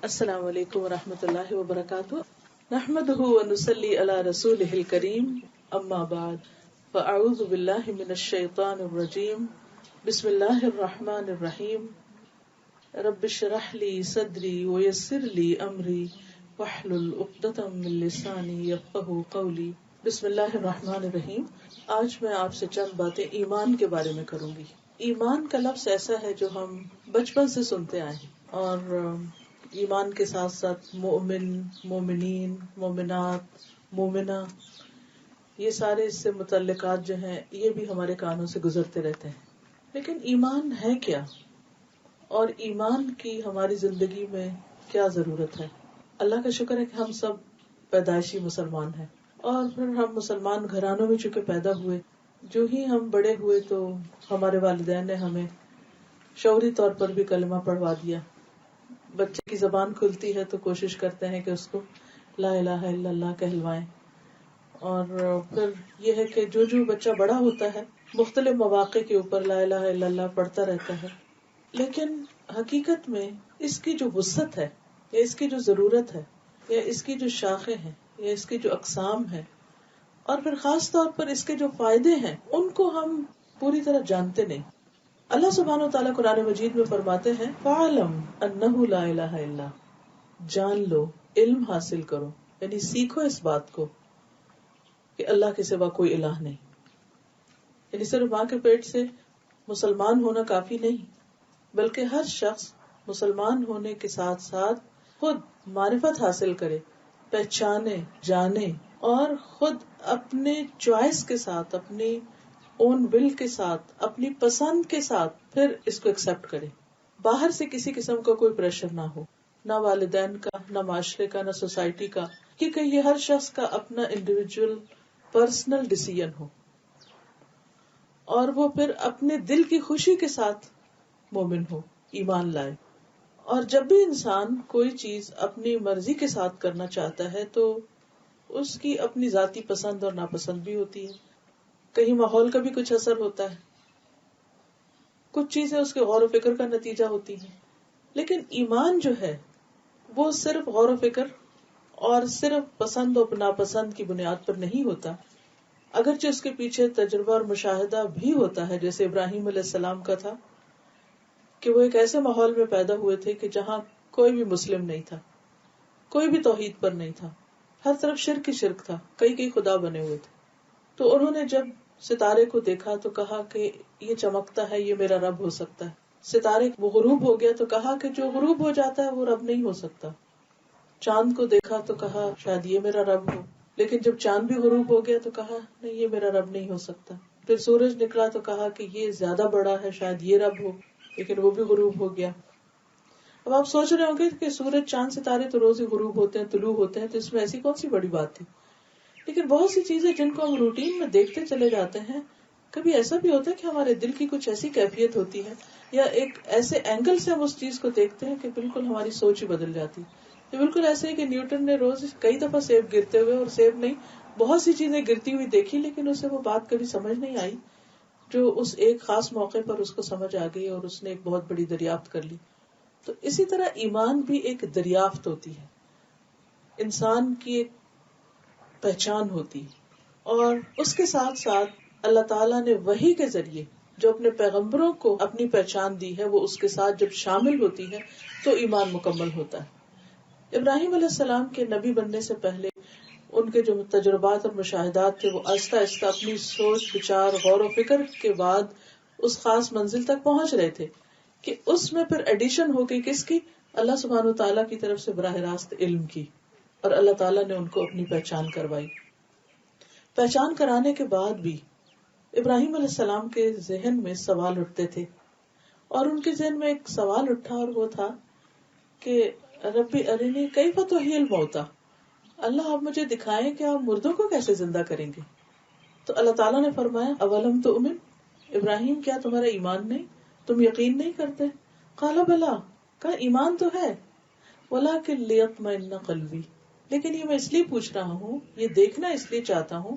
السلام علیکم ورحمۃ اللہ وبرکاتہ. نحمده ونصلي على رسوله الكريم. اما بعد فاعوذ باللہ من الشیطان الرجیم. بسم اللہ الرحمن الرحیم. رب اشرح لي صدری ويسر لي امری واحلل عقدۃ من لسانی یفقهوا قولی. بسم اللہ الرحمن الرحیم. آج میں آپ سے چند باتیں ایمان کے بارے میں کروں گی. ایمان کا لفظ ایسا ہے جو ہم بچپن سے سنتے آئے ہیں، اور ایمان کے ساتھ ساتھ مومن، مومنین، مومنات، مومنہ، یہ سارے اس سے متعلقات جو ہیں یہ بھی ہمارے کانوں سے گزرتے رہتے ہیں. لیکن ایمان ہے کیا، اور ایمان کی ہماری زندگی میں کیا ضرورت ہے؟ اللہ کا شکر ہے کہ ہم سب پیدائشی مسلمان ہیں، اور پھر ہم مسلمان گھرانوں میں چونکہ پیدا ہوئے، جو ہی ہم بڑے ہوئے تو ہمارے والدین نے ہمیں شعوری طور پر بھی کلمہ پڑھوا دیا. بچے کی زبان کھلتی ہے تو کوشش کرتے ہیں کہ اس کو لا الہ الا اللہ کہلوائیں. اور پھر یہ ہے کہ جو بچہ بڑا ہوتا ہے مختلف مواقع کے اوپر لا الہ الا اللہ پڑھتا رہتا ہے. لیکن حقیقت میں اس کی جو وسعت ہے، یا اس کی جو ضرورت ہے، یا اس کی جو شاخیں ہیں، یا اس کی جو اقسام ہیں، اور پھر خاص طور پر اس کے جو فائدے ہیں، ان کو ہم پوری طرح جانتے نہیں. اللہ سبحانہ و تعالیٰ قرآن مجید میں فرماتے ہیں فَاعْلَمْ أَنَّهُ لَا إِلَهَ إِلَّا، جان لو، علم حاصل کرو، یعنی سیکھو اس بات کو کہ اللہ کے سوا کوئی الہ نہیں. یعنی صرف ماں کے پیٹ سے مسلمان ہونا کافی نہیں، بلکہ ہر شخص مسلمان ہونے کے ساتھ ساتھ خود معرفت حاصل کرے، پہچانے، جانے، اور خود اپنے چوائس کے ساتھ، اپنی اون ول کے ساتھ، اپنی پسند کے ساتھ پھر اس کو ایکسپٹ کرے. باہر سے کسی قسم کا کوئی پریشر نہ ہو، نہ والدین کا، نہ معاشرے کا، نہ سوسائٹی کا، کیونکہ یہ ہر شخص کا اپنا انڈیویجول پرسنل ڈیسیژن ہو، اور وہ پھر اپنے دل کی خوشی کے ساتھ مومن ہو، ایمان لائے. اور جب بھی انسان کوئی چیز اپنی مرضی کے ساتھ کرنا چاہتا ہے تو اس کی اپنی ذاتی پسند اور ناپسند بھی ہوتی ہے. کہیں ماحول کا بھی کچھ اثر ہوتا ہے، کچھ چیزیں اس کے غور و فکر کا نتیجہ ہوتی ہیں. لیکن ایمان جو ہے وہ صرف غور و فکر اور صرف پسند و ناپسند کی بنیاد پر نہیں ہوتا، اگرچہ اس کے پیچھے تجربہ اور مشاہدہ بھی ہوتا ہے، جیسے ابراہیم علیہ السلام کا تھا کہ وہ ایک ایسے ماحول میں پیدا ہوئے تھے کہ جہاں کوئی بھی مسلم نہیں تھا، کوئی بھی توحید پر نہیں تھا، ہر طرف شرک ہی شرک تھا، کئی خدا بنے ہوئے تھے. تو انہوں نے جب ستارے کو دیکھا تو کہا کہ یہ چمکتا ہے، یہ میرا رب ہو سکتا ہے. ستارے وہ غروب ہو گیا تو کہا کہ جو غروب ہو جاتا ہے وہ رب نہیں ہو سکتا. چاند کو دیکھا تو کہا شاید یہ میرا رب ہو، لیکن جب چاند بھی غروب ہو گیا تو کہا نہیں، یہ میرا رب نہیں ہو سکتا. پھر سورج نکلا تو کہا کہ یہ زیادہ بڑا ہے، شاید یہ رب ہو، لیکن وہ بھی غروب ہو گیا. اب آپ سوچ رہے ہوں گے کہ سورج، چاند، ستارے تو روز ہی غروب ہوتے ہیں، طلوع ہوتے ہیں، تو اس میں ایسی کون سی بڑی بات تھی؟ لیکن بہت سی چیزیں جن کو ہم روٹین میں دیکھتے چلے جاتے ہیں، کبھی ایسا بھی ہوتا ہے کہ ہمارے دل کی کچھ ایسی کیفیت ہوتی ہے، یا ایک ایسے اینگل سے ہم اس چیز کو دیکھتے ہیں کہ بالکل ہماری سوچ ہی بدل جاتی. یہ بالکل ایسے ہے کہ نیوٹن نے روز کئی دفعہ سیب گرتے ہوئے، اور سیب نہیں، بہت سی چیزیں گرتی ہوئی دیکھی، لیکن اسے وہ بات کبھی سمجھ نہیں آئی جو اس ایک خاص موقع پر اس کو سمجھ آ گئی، اور اس نے ایک بہت بڑی دریافت کر لی. تو اسی طرح ایمان بھی ایک دریافت ہوتی ہے، انسان کی ایک پہچان ہوتی ہے. اور اس کے ساتھ ساتھ اللہ تعالیٰ نے وحی کے ذریعے جو اپنے پیغمبروں کو اپنی پہچان دی ہے، وہ اس کے ساتھ جب شامل ہوتی ہے تو ایمان مکمل ہوتا ہے. ابراہیم علیہ السلام کے نبی بننے سے پہلے ان کے جو تجربات اور مشاہدات تھے، وہ آہستہ آہستہ اپنی سوچ، بچار، غور و فکر کے بعد اس خاص منزل تک پہنچ رہے تھے کہ اس میں پھر ایڈیشن ہو گئی کس کی؟ اللہ سبحانہ تعالیٰ کی طرف سے براہ راست علم کی، اور اللہ تعالیٰ نے ان کو اپنی پہچان کروائی. پہچان کرانے کے بعد بھی ابراہیم علیہ السلام کے ذہن میں سوال اٹھتے تھے، اور ان کے ذہن میں ایک سوال اٹھا، اور وہ تھا کہ ربی ارنی کیف تحیی الموتی، اللہ آپ مجھے دکھائیں کہ آپ مردوں کو کیسے زندہ کریں گے. تو اللہ تعالیٰ نے فرمایا اولم تؤمن، ابراہیم کیا تمہارا ایمان نہیں، تم یقین نہیں کرتے؟ قال بلا، کہا ایمان تو ہے، ولکن لیطمئن قلبی، لیکن یہ میں اس لیے پوچھ رہا ہوں، یہ دیکھنا اس لیے چاہتا ہوں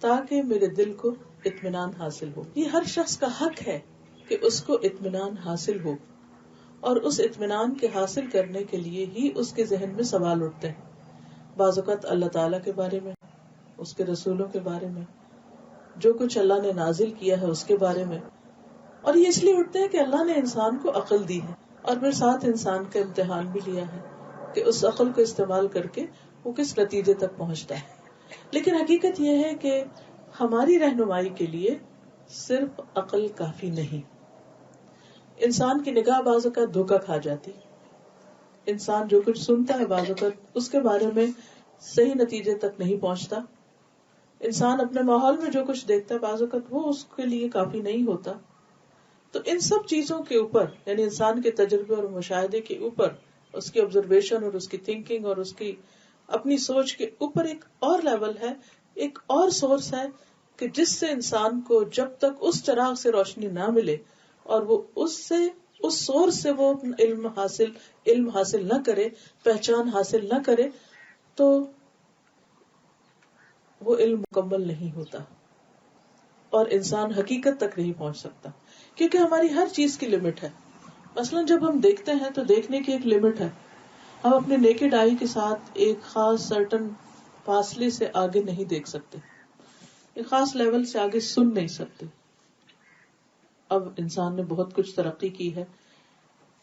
تاکہ میرے دل کو اطمینان حاصل ہو. یہ ہر شخص کا حق ہے کہ اس کو اطمینان حاصل ہو، اور اس اطمینان کے حاصل کرنے کے لیے ہی اس کے ذہن میں سوال اٹھتے ہیں، بعض اوقات اللہ تعالیٰ کے بارے میں، اس کے رسولوں کے بارے میں، جو کچھ اللہ نے نازل کیا ہے اس کے بارے میں. اور یہ اس لیے اٹھتے ہیں کہ اللہ نے انسان کو عقل دی ہے اور پھر ساتھ انسان کا امتحان بھی لیا ہے کہ اس عقل کو استعمال کر کے وہ کس نتیجے تک پہنچتا ہے. لیکن حقیقت یہ ہے کہ ہماری رہنمائی کے لیے صرف عقل کافی نہیں. انسان کی نگاہ بعض اوقات دھوکہ کھا جاتی، انسان جو کچھ سنتا ہے بعض اوقات اس کے بارے میں صحیح نتیجے تک نہیں پہنچتا. انسان اپنے ماحول میں جو کچھ دیکھتا ہے بعض اوقات وہ اس کے لیے کافی نہیں ہوتا. تو ان سب چیزوں کے اوپر، یعنی انسان کے تجربے اور مشاہدے کے اوپر، اس کی آبزرویشن اور اس کی تھنکنگ اور اس کی اپنی سوچ کے اوپر ایک اور لیول ہے، ایک اور سورس ہے کہ جس سے انسان کو جب تک اس چراغ سے روشنی نہ ملے اور وہ اس سورس سے وہ علم حاصل نہ کرے، پہچان حاصل نہ کرے، تو وہ علم مکمل نہیں ہوتا اور انسان حقیقت تک نہیں پہنچ سکتا. کیونکہ ہماری ہر چیز کی لمٹ ہے. مثلا جب ہم دیکھتے ہیں تو دیکھنے کی ایک لمٹ ہے. ہم اپنے نیکڈ آئی کے ساتھ ایک خاص سرٹن فاصلے سے آگے نہیں دیکھ سکتے، ایک خاص لیول سے آگے سن نہیں سکتے. اب انسان نے بہت کچھ ترقی کی ہے،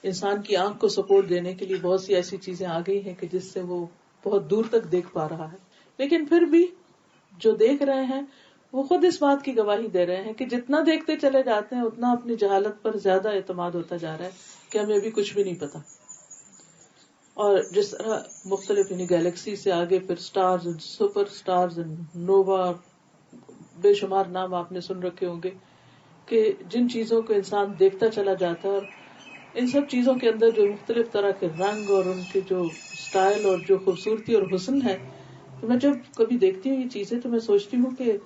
انسان کی آنکھ کو سپورٹ دینے کے لیے بہت سی ایسی چیزیں آ گئی ہیں کہ جس سے وہ بہت دور تک دیکھ پا رہا ہے. لیکن پھر بھی جو دیکھ رہے ہیں وہ خود اس بات کی گواہی دے رہے ہیں کہ جتنا دیکھتے چلے جاتے ہیں اتنا اپنی جہالت پر زیادہ اعتماد ہوتا جا رہا ہے کہ ہمیں ابھی کچھ بھی نہیں پتا. اور جس طرح مختلف یعنی گیلیکسی سے آگے پھر سٹارز، سپر سٹارز، نووا، بے شمار نام آپ نے سن رکھے ہوں گے کہ جن چیزوں کو انسان دیکھتا چلا جاتا ہے، اور ان سب چیزوں کے اندر جو مختلف طرح کے رنگ اور ان کے جو سٹائل اور جو خوبصورتی اور حسن ہے. تو میں جب کبھی دیکھتی ہوں یہ چیزیں تو میں سوچتی ہوں کہ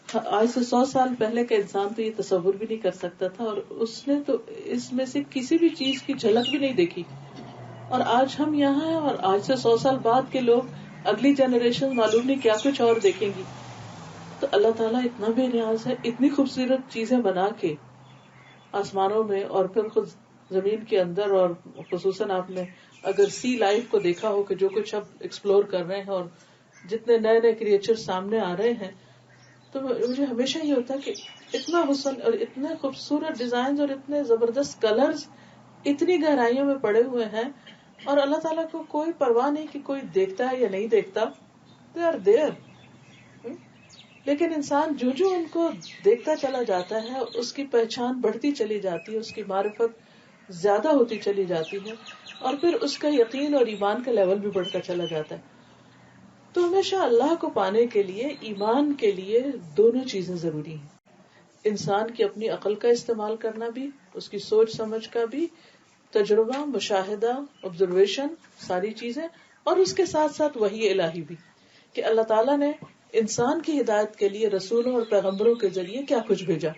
آج سے 100 سال پہلے کا انسان تو یہ تصور بھی نہیں کر سکتا تھا، اور اس نے تو اس میں سے کسی بھی چیز کی جھلک بھی نہیں دیکھی. اور آج ہم یہاں ہیں اور آج سے 100 سال بعد کے لوگ اگلی جنریشن معلوم نہیں کیا کچھ اور دیکھیں گی. تو اللہ تعالیٰ اتنا بے نیاز ہے، اتنی خوبصورت چیزیں بنا کے آسمانوں میں اور پھر خود زمین کے اندر، اور خصوصاً آپ نے اگر سی لائف کو دیکھا ہو کہ جو کچھ اب ایکسپلور کر رہے ہیں اور جتنے نئے نئے کریچر سامنے آ رہے ہیں، تو مجھے ہمیشہ یہ ہوتا ہے کہ اتنا حسن اور اتنے خوبصورت ڈیزائنز اور اتنے زبردست کلرز اتنی گہرائیوں میں پڑے ہوئے ہیں، اور اللہ تعالیٰ کو کوئی پرواہ نہیں کہ کوئی دیکھتا ہے یا نہیں دیکھتا. They are there. لیکن انسان جو ان کو دیکھتا چلا جاتا ہے اس کی پہچان بڑھتی چلی جاتی ہے، اس کی معرفت زیادہ ہوتی چلی جاتی ہے، اور پھر اس کا یقین اور ایمان کا لیول بھی بڑھتا چلا جاتا ہے. تو ہمیشہ اللہ کو پانے کے لیے، ایمان کے لیے دونوں چیزیں ضروری ہیں. انسان کی اپنی عقل کا استعمال کرنا بھی، اس کی سوچ سمجھ کا بھی، تجربہ، مشاہدہ، آبزرویشن، ساری چیزیں، اور اس کے ساتھ ساتھ وحی الہی بھی کہ اللہ تعالیٰ نے انسان کی ہدایت کے لیے رسولوں اور پیغمبروں کے ذریعے کیا کچھ بھیجا.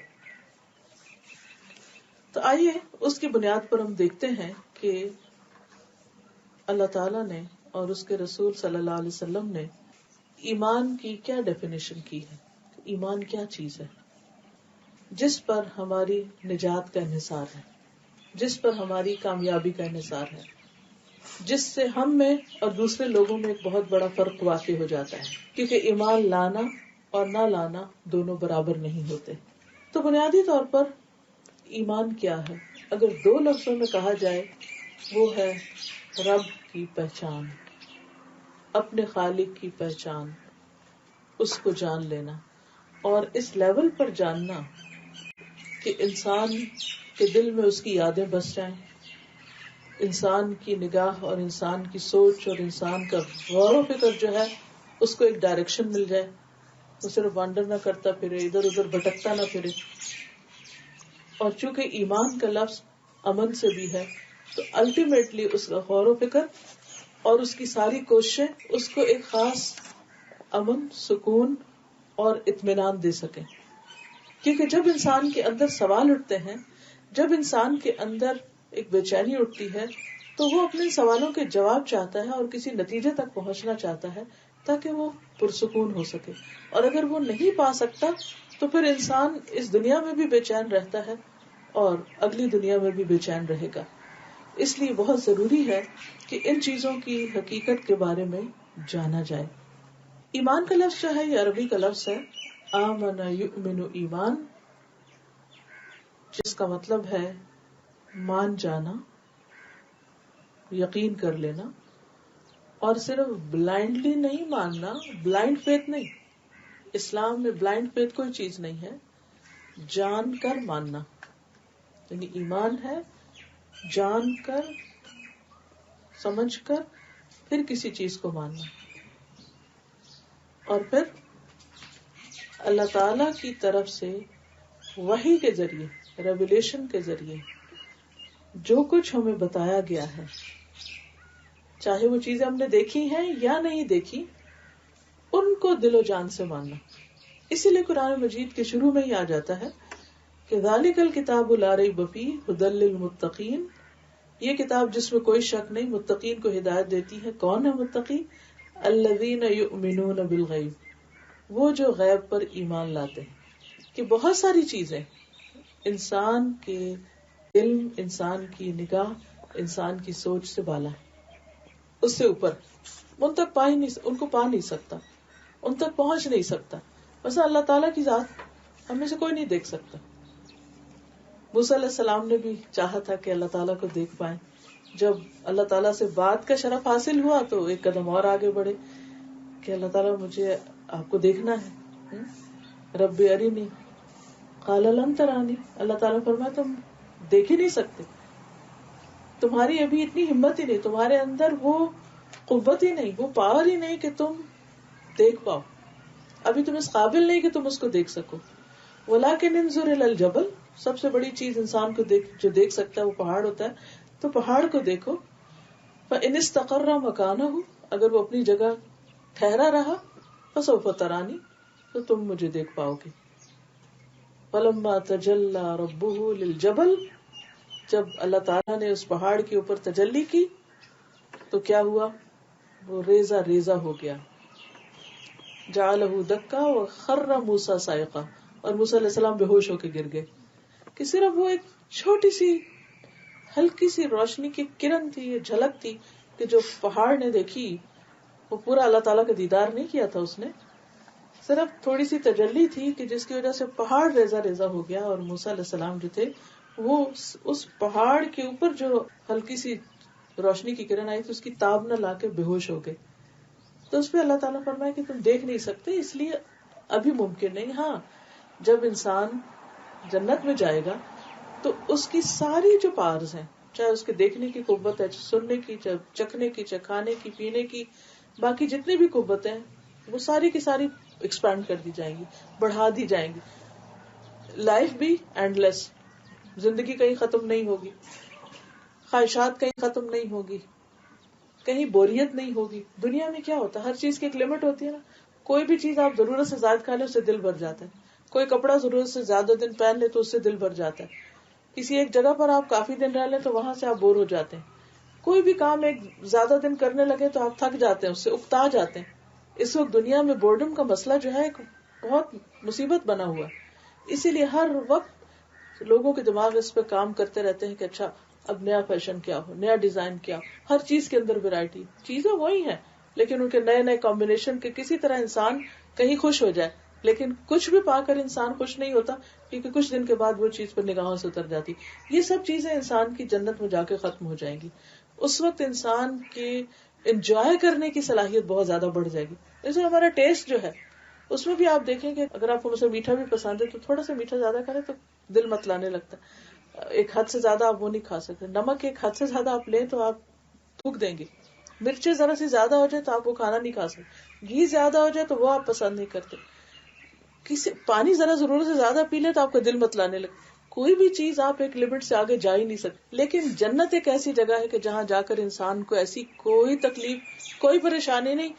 تو آئیے اس کی بنیاد پر ہم دیکھتے ہیں کہ اللہ تعالیٰ نے اور اس کے رسول صلی اللہ علیہ وسلم نے ایمان کی کیا ڈیفینیشن کی ہے. ایمان کیا چیز ہے جس پر ہماری نجات کا انحصار ہے، جس پر ہماری کامیابی کا انحصار ہے، جس سے ہم میں اور دوسرے لوگوں میں ایک بہت بڑا فرق واقع ہو جاتا ہے. کیونکہ ایمان لانا اور نہ لانا دونوں برابر نہیں ہوتے. تو بنیادی طور پر ایمان کیا ہے اگر 2 لفظوں میں کہا جائے وہ ہے رب کی پہچان، اپنے خالق کی پہچان، اس کو جان لینا، اور اس لیول پر جاننا کہ انسان کے دل میں اس کی یادیں بس جائیں، انسان کی نگاہ اور انسان کی سوچ اور انسان کا غور و فکر جو ہے اس کو ایک ڈائریکشن مل جائے، وہ صرف وانڈر نہ کرتا پھرے، ادھر ادھر بھٹکتا نہ پھرے. اور چونکہ ایمان کا لفظ امن سے بھی ہے تو الٹیمیٹلی اس کا غور و فکر اور اس کی ساری کوششیں اس کو ایک خاص امن، سکون اور اطمینان دے سکیں. کیونکہ جب انسان کے اندر سوال اٹھتے ہیں، جب انسان کے اندر ایک بے چینی اٹھتی ہے، تو وہ اپنے سوالوں کے جواب چاہتا ہے اور کسی نتیجے تک پہنچنا چاہتا ہے تاکہ وہ پرسکون ہو سکے. اور اگر وہ نہیں پا سکتا تو پھر انسان اس دنیا میں بھی بے چین رہتا ہے اور اگلی دنیا میں بھی بے چین رہے گا. اس لیے بہت ضروری ہے کہ ان چیزوں کی حقیقت کے بارے میں جانا جائے. ایمان کا لفظ جو ہے یہ عربی کا لفظ ہے آمن یؤمن ایمان، جس کا مطلب ہے مان جانا، یقین کر لینا، اور صرف بلائنڈلی نہیں ماننا، بلائنڈ فیتھ نہیں. اسلام میں بلائنڈ فیتھ کوئی چیز نہیں ہے، جان کر ماننا. یعنی ایمان ہے جان کر، سمجھ کر پھر کسی چیز کو ماننا، اور پھر اللہ تعالی کی طرف سے وحی کے ذریعے، ریویلیشن کے ذریعے جو کچھ ہمیں بتایا گیا ہے، چاہے وہ چیزیں ہم نے دیکھی ہیں یا نہیں دیکھی، ان کو دل و جان سے ماننا. اسی لیے قرآن مجید کے شروع میں ہی آ جاتا ہے کہ ذالک الکتاب لا ریب فیہ ھدی للمتقین، یہ کتاب جس میں کوئی شک نہیں متقین کو ہدایت دیتی ہے. کون ہے متقی؟ الذین یؤمنون بالغیب، وہ جو غیب پر ایمان لاتے ہیں. کہ بہت ساری چیزیں انسان کے علم، انسان کی نگاہ، انسان کی سوچ سے بالا ہے، اس سے اوپر، ان تک ان کو پا نہیں سکتا، ان تک پہنچ نہیں سکتا. بس اللہ تعالیٰ کی ذات ہم میں سے کوئی نہیں دیکھ سکتا. موسیٰ علیہ السلام نے بھی چاہا تھا کہ اللہ تعالیٰ کو دیکھ پائیں. جب اللہ تعالیٰ سے بات کا شرف حاصل ہوا تو ایک قدم اور آگے بڑھے کہ اللہ تعالیٰ مجھے آپ کو دیکھنا ہے. رب ارینی قال لن ترانی، اللہ تعالیٰ فرمایا تم دیکھ ہی نہیں سکتے، تمہاری ابھی اتنی ہمت ہی نہیں، تمہارے اندر وہ قوت ہی نہیں، وہ پاور ہی نہیں کہ تم دیکھ پاؤ، ابھی تم اس قابل نہیں کہ تم اس کو دیکھ سکو. ولکن انظر الی الجبل، سب سے بڑی چیز انسان کو جو دیکھ سکتا ہے وہ پہاڑ ہوتا ہے، تو پہاڑ کو دیکھو. فإن استقر مکانہ، اگر وہ اپنی جگہ ٹھہرا رہا، فسوف ترانی، تو تم مجھے دیکھ پاؤ گے. فلما تجلی ربہ للجبل، جب اللہ تعالیٰ نے اس پہاڑ کے اوپر تجلی کی تو کیا ہوا؟ وہ ریزہ ریزہ ہو گیا. جعلہ دکا وخر موسیٰ صاعقہ، اور موسیٰ علیہ السلام بے ہوش ہو کے گر گئے. کہ صرف وہ ایک چھوٹی سی ہلکی سی روشنی کی کرن تھی، یہ جھلک تھی کہ جو پہاڑ نے دیکھی. وہ پورا اللہ تعالیٰ کا دیدار نہیں کیا تھا اس نے، صرف تھوڑی سی تجلی تھی کہ جس کی وجہ سے پہاڑ ریزہ ریزہ ہو گیا. اور موسیٰ علیہ السلام جو تھے وہ اس پہاڑ کے اوپر جو ہلکی سی روشنی کی کرن آئی تھی اس کی تاب نہ لا کے بے ہوش ہو گئے. تو اس پہ اللہ تعالیٰ فرمایا کہ تم دیکھ نہیں سکتے، اس لیے ابھی ممکن نہیں. ہاں جب انسان جنت میں جائے گا تو اس کی ساری جو پارز ہیں، چاہے اس کے دیکھنے کی قوت ہے، سننے کی، چکھنے کی، کھانے کی، پینے کی، باقی جتنی بھی قوتیں ہیں وہ ساری کی ساری ایکسپینڈ کر دی جائیں گی، بڑھا دی جائیں گی. لائف بھی اینڈ لیس، زندگی کہیں ختم نہیں ہوگی، خواہشات کہیں ختم نہیں ہوگی، کہیں بوریت نہیں ہوگی. دنیا میں کیا ہوتا ہے، ہر چیز کی ایک لمٹ ہوتی ہے نا. کوئی بھی چیز آپ ضرورت سے زائد کھا لیں اس سے دل بھر جاتا ہے، کوئی کپڑا ضرورت سے زیادہ دن پہن لے تو اس سے دل بھر جاتا ہے، کسی ایک جگہ پر آپ کافی دن رہ لیں تو وہاں سے آپ بور ہو جاتے ہیں، کوئی بھی کام ایک زیادہ دن کرنے لگے تو آپ تھک جاتے ہیں، اس سے اکتا جاتے ہیں. اس وقت دنیا میں بورڈم کا مسئلہ جو ہے ایک بہت مصیبت بنا ہوا ہے. اسی لیے ہر وقت لوگوں کے دماغ اس پہ کام کرتے رہتے ہیں کہ اچھا اب نیا فیشن کیا ہو، نیا ڈیزائن کیا ہو. ہر چیز کے اندر ویرائٹی، چیزیں وہی ہیں لیکن ان کے نئے نئے کمبینیشن کے کسی طرح انسان کہیں خوش ہو جائے. لیکن کچھ بھی پا کر انسان خوش نہیں ہوتا کیونکہ کچھ دن کے بعد وہ چیز پر نگاہوں سے اتر جاتی. یہ سب چیزیں انسان کی جنت میں جا کے ختم ہو جائیں گی. اس وقت انسان کی انجوائے کرنے کی صلاحیت بہت زیادہ بڑھ جائے گی. جیسے ہمارا ٹیسٹ جو ہے اس میں بھی آپ دیکھیں کہ اگر آپ کو مثلا میٹھا بھی پسند ہے تو تھوڑا سا میٹھا زیادہ کریں تو دل متلانے لگتا ہے. ایک حد سے زیادہ آپ وہ نہیں کھا سکتے. نمک ایک حد سے زیادہ آپ لیں تو آپ تھوک دیں گے. مرچیں ذرا سی زیادہ ہو جائے تو آپ وہ کھانا نہیں کھا سکتے. گھی زیادہ ہو جائے تو وہ آپ پسند نہیں کرتے. پانی ذرا ضرورت سے زیادہ پی لیں تو آپ کا دل متلانے لگتا. کوئی بھی چیز آپ ایک لمٹ سے آگے جا ہی نہیں سکتے. لیکن جنت ایک ایسی جگہ ہے کہ جہاں جا کر انسان کو ایسی کوئی تکلیف، کوئی پریشانی نہیں.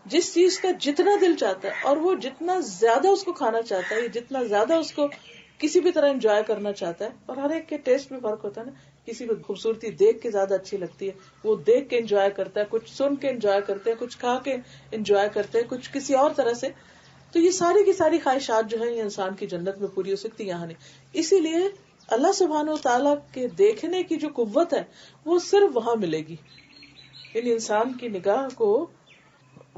جس چیز کا جتنا دل چاہتا ہے اور وہ جتنا زیادہ اس کو کھانا چاہتا ہے، جتنا زیادہ اس کو کسی بھی طرح انجوائے کرنا چاہتا ہے. اور ہر ایک کے ٹیسٹ میں فرق ہوتا ہے نا. کسی کو خوبصورتی دیکھ کے زیادہ اچھی لگتی ہے، وہ دیکھ کے انجوائے کرتا ہے، کچھ سن کے انجوائے کرتے ہیں، کچھ کھا کے انجوائے کرتے ہیں، کچھ کسی اور طرح سے. تو یہ ساری کی ساری خواہشات جو ہیں یہ انسان کی جنت میں پوری ہو سکتی، یہاں نہیں. اسی لیے اللہ سبحانہ وتعالیٰ کے دیکھنے کی جو قوت ہے وہ صرف وہاں ملے گی. یعنی انسان کی نگاہ کو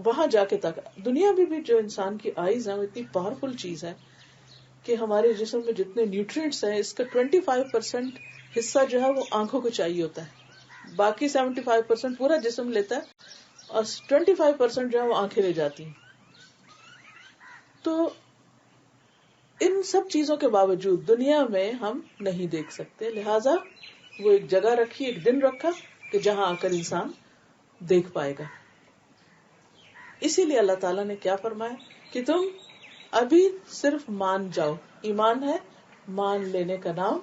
وہاں جا کے تک. دنیا میں بھی جو انسان کی آئیز ہے وہ اتنی پاورفل چیز ہے کہ ہمارے جسم میں جتنے نیوٹرینٹس ہیں اس کا 25% حصہ جو ہے وہ آنکھوں کو چاہیے ہوتا ہے. باقی 75% پورا جسم لیتا ہے اور 25% جو ہے وہ آنکھیں لے جاتی ہیں. تو ان سب چیزوں کے باوجود دنیا میں ہم نہیں دیکھ سکتے, لہذا وہ ایک جگہ رکھی, ایک دن رکھا کہ جہاں آ کر انسان دیکھ پائے گا. اسی لیے اللہ تعالیٰ نے کیا فرمایا کہ تم ابھی صرف مان جاؤ. ایمان ہے مان لینے کا نام.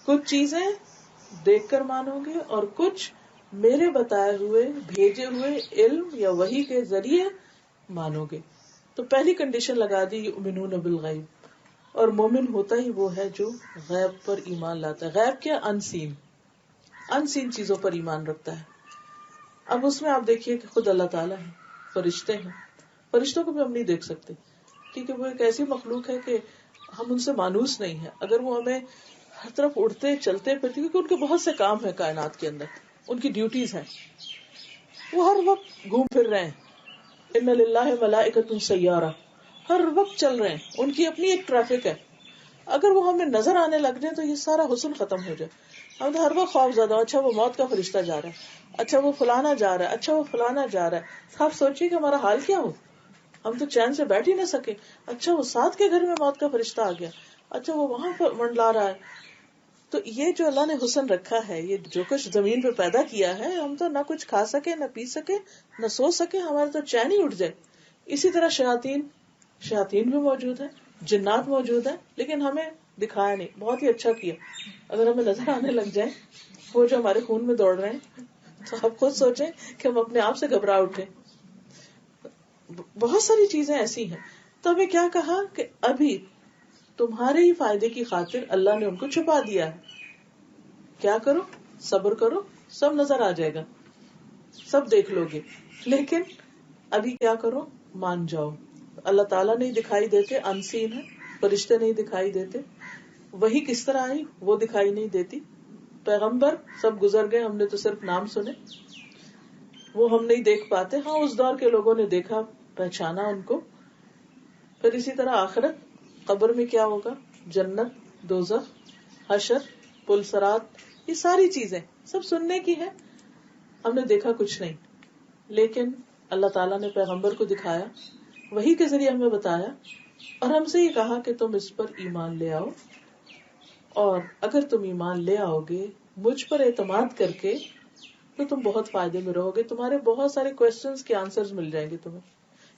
کچھ چیزیں دیکھ کر مانو گے اور کچھ میرے بتائے ہوئے بھیجے ہوئے علم یا وحی کے ذریعے مانو گے. تو پہلی کنڈیشن لگا دی یؤمنون بالغیب, اور مومن ہوتا ہی وہ ہے جو غیب پر ایمان لاتا ہے. غیب کیا؟ انسین چیزوں پر ایمان رکھتا ہے. اب اس میں آپ دیکھیے کہ خود اللہ تعالیٰ ہے, فرشتے ہیں. فرشتوں کو بھی ہم نہیں دیکھ سکتے کیونکہ وہ ایک ایسی مخلوق ہے کہ ہم ان سے مانوس نہیں ہیں. اگر وہ ہمیں ہر طرف اڑتے چلتے پھرتے, کیونکہ ان کے بہت سے کام ہیں کائنات کے اندر, ان کی ڈیوٹیز ہیں, وہ ہر وقت گھوم پھر رہے ہیں. ان للہ ملائکۃ سیارہ, ہر وقت چل رہے ہیں, ان کی اپنی ایک ٹریفک ہے. اگر وہ ہمیں نظر آنے لگ جائے تو یہ سارا حسن ختم ہو جائے. ہم تو ہر وقت خوف زدہ, اچھا وہ موت کا فرشتہ جا رہا ہے, اچھا وہ فلانا جا رہا ہے, اچھا وہ فلانا جا رہا ہے. آپ سوچیے کہ ہمارا حال کیا ہو, ہم تو چین سے بیٹھ ہی نہ سکے. اچھا وہ ساتھ کے گھر میں موت کا فرشتہ آ گیا, اچھا وہ وہاں پر منڈلا رہا ہے. تو یہ جو اللہ نے حسن رکھا ہے, یہ جو کچھ زمین پہ پیدا کیا ہے, ہم تو نہ کچھ کھا سکے, نہ پی سکے, نہ سو سکے, ہمارے تو چین ہی اٹھ جائے. اسی طرح شیاطین بھی موجود ہیں, جنات موجود ہیں, لیکن ہمیں دکھایا نہیں. بہت ہی اچھا کیا, اگر ہمیں نظر آنے لگ جائے وہ جو ہمارے خون میں دوڑ رہے ہیں تو آپ خود سوچیں کہ ہم اپنے آپ سے گھبرا اٹھے. بہت ساری چیزیں ایسی ہیں. تو ہمیں کیا کہا کہ ابھی تمہارے ہی فائدے کی خاطر اللہ نے ان کو چھپا دیا ہے. کیا کرو؟ صبر کرو, سب نظر آ جائے گا, سب دیکھ لو گے. لیکن ابھی کیا کرو؟ مان جاؤ. اللہ تعالیٰ نہیں دکھائی دیتے, انسین ہے. فرشتے نہیں دکھائی دیتے, وہی کس طرح آئی وہ دکھائی نہیں دیتی. پیغمبر سب گزر گئے, ہم نے تو صرف نام سنے, وہ ہم نہیں دیکھ پاتے. ہاں اس دور کے لوگوں نے دیکھا, پہچانا ان کو. پھر اسی طرح آخرت, قبر میں کیا ہوگا, جنت, دوزخ, حشر, پل صراط, یہ ساری چیزیں سب سننے کی ہے, ہم نے دیکھا کچھ نہیں. لیکن اللہ تعالیٰ نے پیغمبر کو دکھایا, وحی کے ذریعے ہمیں بتایا, اور ہم سے یہ کہا کہ تم اس پر ایمان لے آؤ. اور اگر تم ایمان لے آؤ گے مجھ پر اعتماد کر کے تو تم بہت فائدے میں رہو گے. تمہارے بہت سارے کوشچنز کے آنسرز مل جائیں گے تمہیں,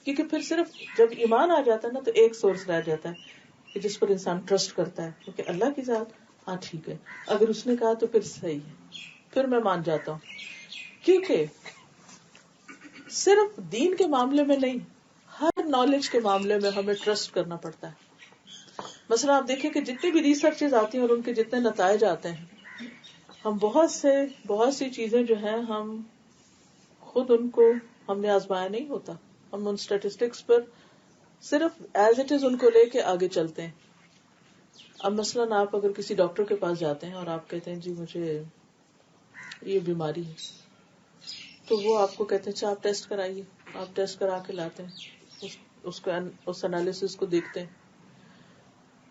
کیونکہ پھر صرف جب ایمان آ جاتا ہے نا تو ایک سورس رہ جاتا ہے کہ جس پر انسان ٹرسٹ کرتا ہے, کیونکہ اللہ کی ذات, ہاں ٹھیک ہے, اگر اس نے کہا تو پھر صحیح ہے, پھر میں مان جاتا ہوں. کیونکہ صرف دین کے معاملے میں نہیں, ہر نالج کے معاملے میں ہمیں ٹرسٹ کرنا پڑتا ہے. مثلا آپ دیکھیں کہ جتنی بھی ریسرچز آتی ہیں اور ان کے جتنے نتائج آتے ہیں, ہم بہت سی چیزیں جو ہیں ہم خود ان کو ہم نے آزمایا نہیں ہوتا. ہم ان اسٹیٹسٹکس پر صرف ایز اٹ از ان کو لے کے آگے چلتے ہیں. اب مثلاً آپ اگر کسی ڈاکٹر کے پاس جاتے ہیں اور آپ کہتے ہیں جی مجھے یہ بیماری ہے, تو وہ آپ کو کہتے ہیں اچھا آپ ٹیسٹ کرائیے. آپ ٹیسٹ کرا کے لاتے ہیں, اس انالیسس کو دیکھتے ہیں.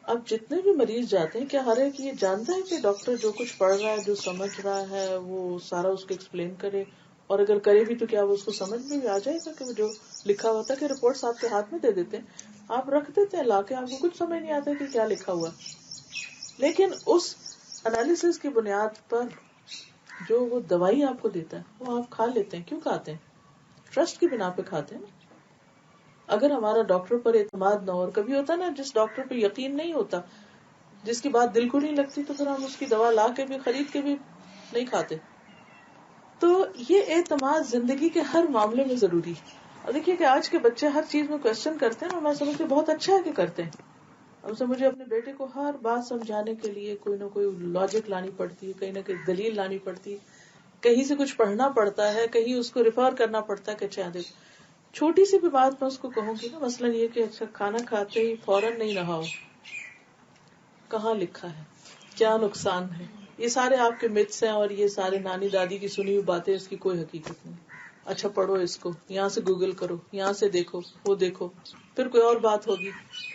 اب جتنے بھی مریض جاتے ہیں, کیا ہر ایک یہ جانتا ہے کہ ڈاکٹر جو کچھ پڑھ رہا ہے, جو سمجھ رہا ہے, وہ سارا اس کو ایکسپلین کرے, اور اگر کرے بھی تو کیا وہ اس کو سمجھ میں بھی آ جائے گا کہ وہ جو لکھا ہوتا ہے, کہ رپورٹس آپ کے ہاتھ میں دے دیتے ہیں, آپ رکھ دیتے ہیں لا کے, آپ کو کچھ سمجھ نہیں آتا کہ کیا لکھا ہوا. لیکن اس انالیسس کی بنیاد پر جو وہ دوائی آپ کو دیتا ہے وہ آپ کھا لیتے ہیں. کیوں کھاتے ہیں؟ ٹرسٹ کی بنا پہ کھاتے ہیں. اگر ہمارا ڈاکٹر پر اعتماد نہ ہو, اور کبھی ہوتا نا جس ڈاکٹر پہ یقین نہیں ہوتا, جس کی بات دل کو نہیں لگتی, تو پھر ہم اس کی دوا لا کے بھی خرید کے بھی نہیں کھاتے. تو یہ اعتماد زندگی کے ہر معاملے میں ضروری ہے. اور دیکھیے کہ آج کے بچے ہر چیز میں کوشچن کرتے ہیں, اور میں سمجھتی ہوں بہت اچھا ہے کہ کرتے ہیں. اب سے مجھے اپنے بیٹے کو ہر بات سمجھانے کے لیے کوئی نہ کوئی لاجک لانی پڑتی ہے, کہیں نہ کہیں دلیل لانی پڑتی ہے, کہیں سے کچھ پڑھنا پڑتا ہے, کہیں اس کو ریفر کرنا پڑتا ہے کہ اچھا دیکھ. چھوٹی سی بھی بات میں اس کو کہوں گی نا, مثلاً یہ کہ اچھا کھانا کھاتے ہی فوراً نہیں نہاؤ, کہاں لکھا ہے؟ کیا نقصان ہے. یہ سارے آپ کے متس ہیں اور یہ سارے نانی دادی کی سنی ہوئی باتیں، اس کی کوئی حقیقت نہیں. اچھا پڑھو اس کو، یہاں سے گوگل کرو، یہاں سے دیکھو، وہ دیکھو، پھر کوئی اور بات ہوگی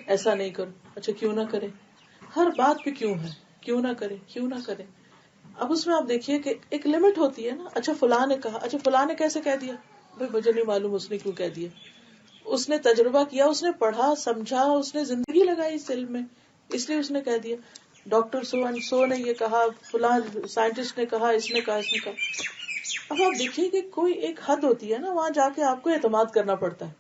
ایسا نہیں کرو. اچھا کیوں نہ کرے؟ ہر بات پہ کیوں ہے، کیوں نہ کرے، کیوں نہ کرے. اب اس میں آپ دیکھیے کہ ایک لمٹ ہوتی ہے نا. اچھا فلاں نے کہا، اچھا فلاں نے کیسے کہہ دیا؟ بھائی مجھے نہیں معلوم اس نے کیوں کہہ دیا. اس نے تجربہ کیا، اس نے پڑھا سمجھا، اس نے زندگی لگائی اس علم میں، اس لیے اس نے کہہ دیا. ڈاکٹر سو اینڈ سو نے یہ کہا، فلاں سائنٹسٹ نے کہا، اس نے کہا، اس نے کہا. اب آپ دیکھیے کہ کوئی ایک حد ہوتی ہے نا، وہاں جا کے آپ کو اعتماد کرنا پڑتا ہے.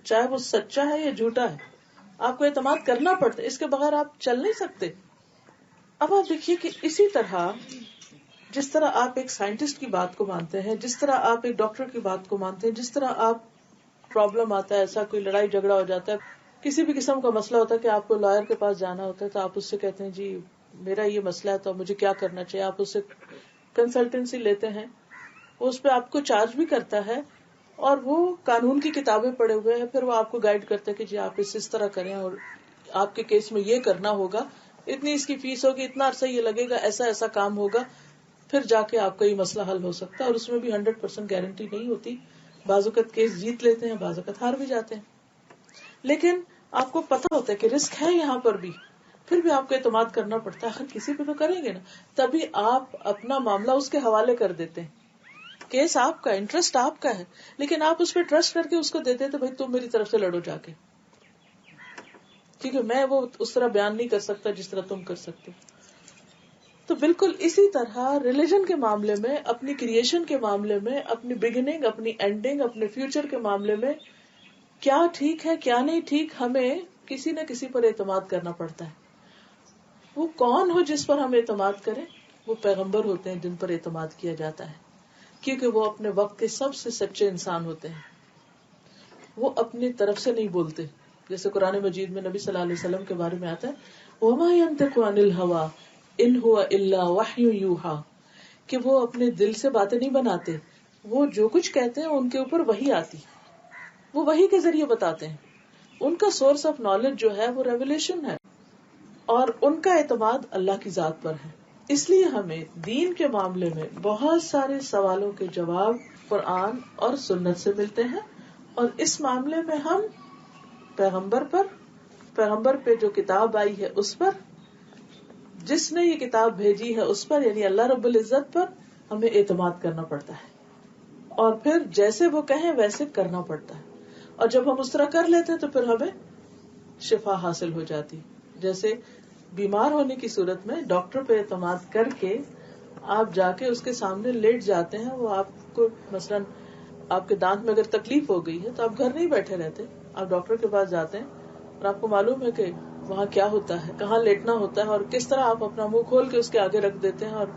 چاہے وہ سچا ہے یا جھوٹا ہے، آپ کو اعتماد کرنا پڑتا ہے. اس کے بغیر آپ چل نہیں سکتے. اب آپ دیکھیے کہ اسی طرح جس طرح آپ ایک سائنٹسٹ کی بات کو مانتے ہیں، جس طرح آپ ایک ڈاکٹر کی بات کو مانتے ہیں، جس طرح آپ پرابلم آتا ہے، ایسا کوئی لڑائی جھگڑا ہو جاتا ہے، کسی بھی قسم کا مسئلہ ہوتا ہے کہ آپ کو لائر کے پاس جانا ہوتا ہے، تو آپ اس سے کہتے ہیں جی میرا یہ مسئلہ ہے تو مجھے کیا کرنا چاہیے. آپ اس سے کنسلٹنسی لیتے ہیں، وہ اس پہ آپ کو چارج بھی کرتا ہے اور وہ قانون کی کتابیں پڑھے ہوئے ہیں. پھر وہ آپ کو گائیڈ کرتا ہے کہ جی آپ اس طرح کریں اور آپ کے کیس میں یہ کرنا ہوگا، اتنی اس کی فیس ہوگی، اتنا عرصہ یہ لگے گا، ایسا ایسا کام ہوگا، پھر جا کے آپ کا یہ مسئلہ حل ہو سکتا ہے. اور اس میں بھی 100% گارنٹی نہیں ہوتی. بعض اوقات کیس جیت لیتے ہیں، بعض اوقات ہار بھی جاتے ہیں. لیکن آپ کو پتا ہوتا ہے کہ رسک ہے یہاں پر بھی، پھر بھی آپ کو اعتماد کرنا پڑتا ہے. ہر کسی پہ تو کریں گے نا. تبھی آپ اپنا معاملہ اس کے حوالے کر دیتے ہیں. کیس آپ کا، انٹرسٹ آپ کا ہے، لیکن آپ اس پہ ٹرسٹ کر کے اس کو دیتے تو بھائی تم میری طرف سے لڑو جا کے، کیونکہ میں وہ اس طرح بیان نہیں کر سکتا جس طرح تم کر سکتے. تو بالکل اسی طرح ریلیجن کے معاملے میں، اپنی کریشن کے معاملے میں، اپنی بگننگ، اپنی اینڈنگ، اپنے فیوچر کے معاملے میں کیا ٹھیک ہے کیا نہیں ٹھیک، ہمیں کسی نہ کسی پر اعتماد کرنا پڑتا ہے. وہ کون ہو جس پر ہم اعتماد کریں؟ وہ پیغمبر ہوتے ہیں جن پر اعتماد کیا جاتا ہے، کیونکہ وہ اپنے وقت کے سب سے سچے انسان ہوتے ہیں. وہ اپنی طرف سے نہیں بولتے. جیسے قرآن مجید میں نبی صلی اللہ علیہ وسلم کے بارے میں آتا ہے وَمَا يَنْطِقُ عَنِ الْهَوَىٰ إِنْ هُوَ إِلَّا وَحْيٌ يُوحَىٰ، کہ وہ اپنے دل سے باتیں نہیں بناتے، وہ جو کچھ کہتے ہیں ان کے اوپر وحی آتی، وہ وحی کے ذریعے بتاتے ہیں. ان کا سورس آف نالج جو ہے وہ ریولیشن ہے، اور ان کا اعتماد اللہ کی ذات پر ہے. اس لیے ہمیں دین کے معاملے میں بہت سارے سوالوں کے جواب قرآن اور سنت سے ملتے ہیں، اور اس معاملے میں ہم پیغمبر پہ جو کتاب آئی ہے اس پر، جس نے یہ کتاب بھیجی ہے اس پر، یعنی اللہ رب العزت پر ہمیں اعتماد کرنا پڑتا ہے. اور پھر جیسے وہ کہیں ویسے کرنا پڑتا ہے. اور جب ہم اس طرح کر لیتے ہیں تو پھر ہمیں شفا حاصل ہو جاتی. جیسے بیمار ہونے کی صورت میں ڈاکٹر پہ اعتماد کر کے آپ جا کے اس کے سامنے لیٹ جاتے ہیں، وہ آپ کو مثلاً آپ کے دانت میں اگر تکلیف ہو گئی ہے تو آپ گھر نہیں بیٹھے رہتے، آپ ڈاکٹر کے پاس جاتے ہیں اور آپ کو معلوم ہے کہ وہاں کیا ہوتا ہے، کہاں لیٹنا ہوتا ہے، اور کس طرح آپ اپنا منہ کھول کے اس کے آگے رکھ دیتے ہیں، اور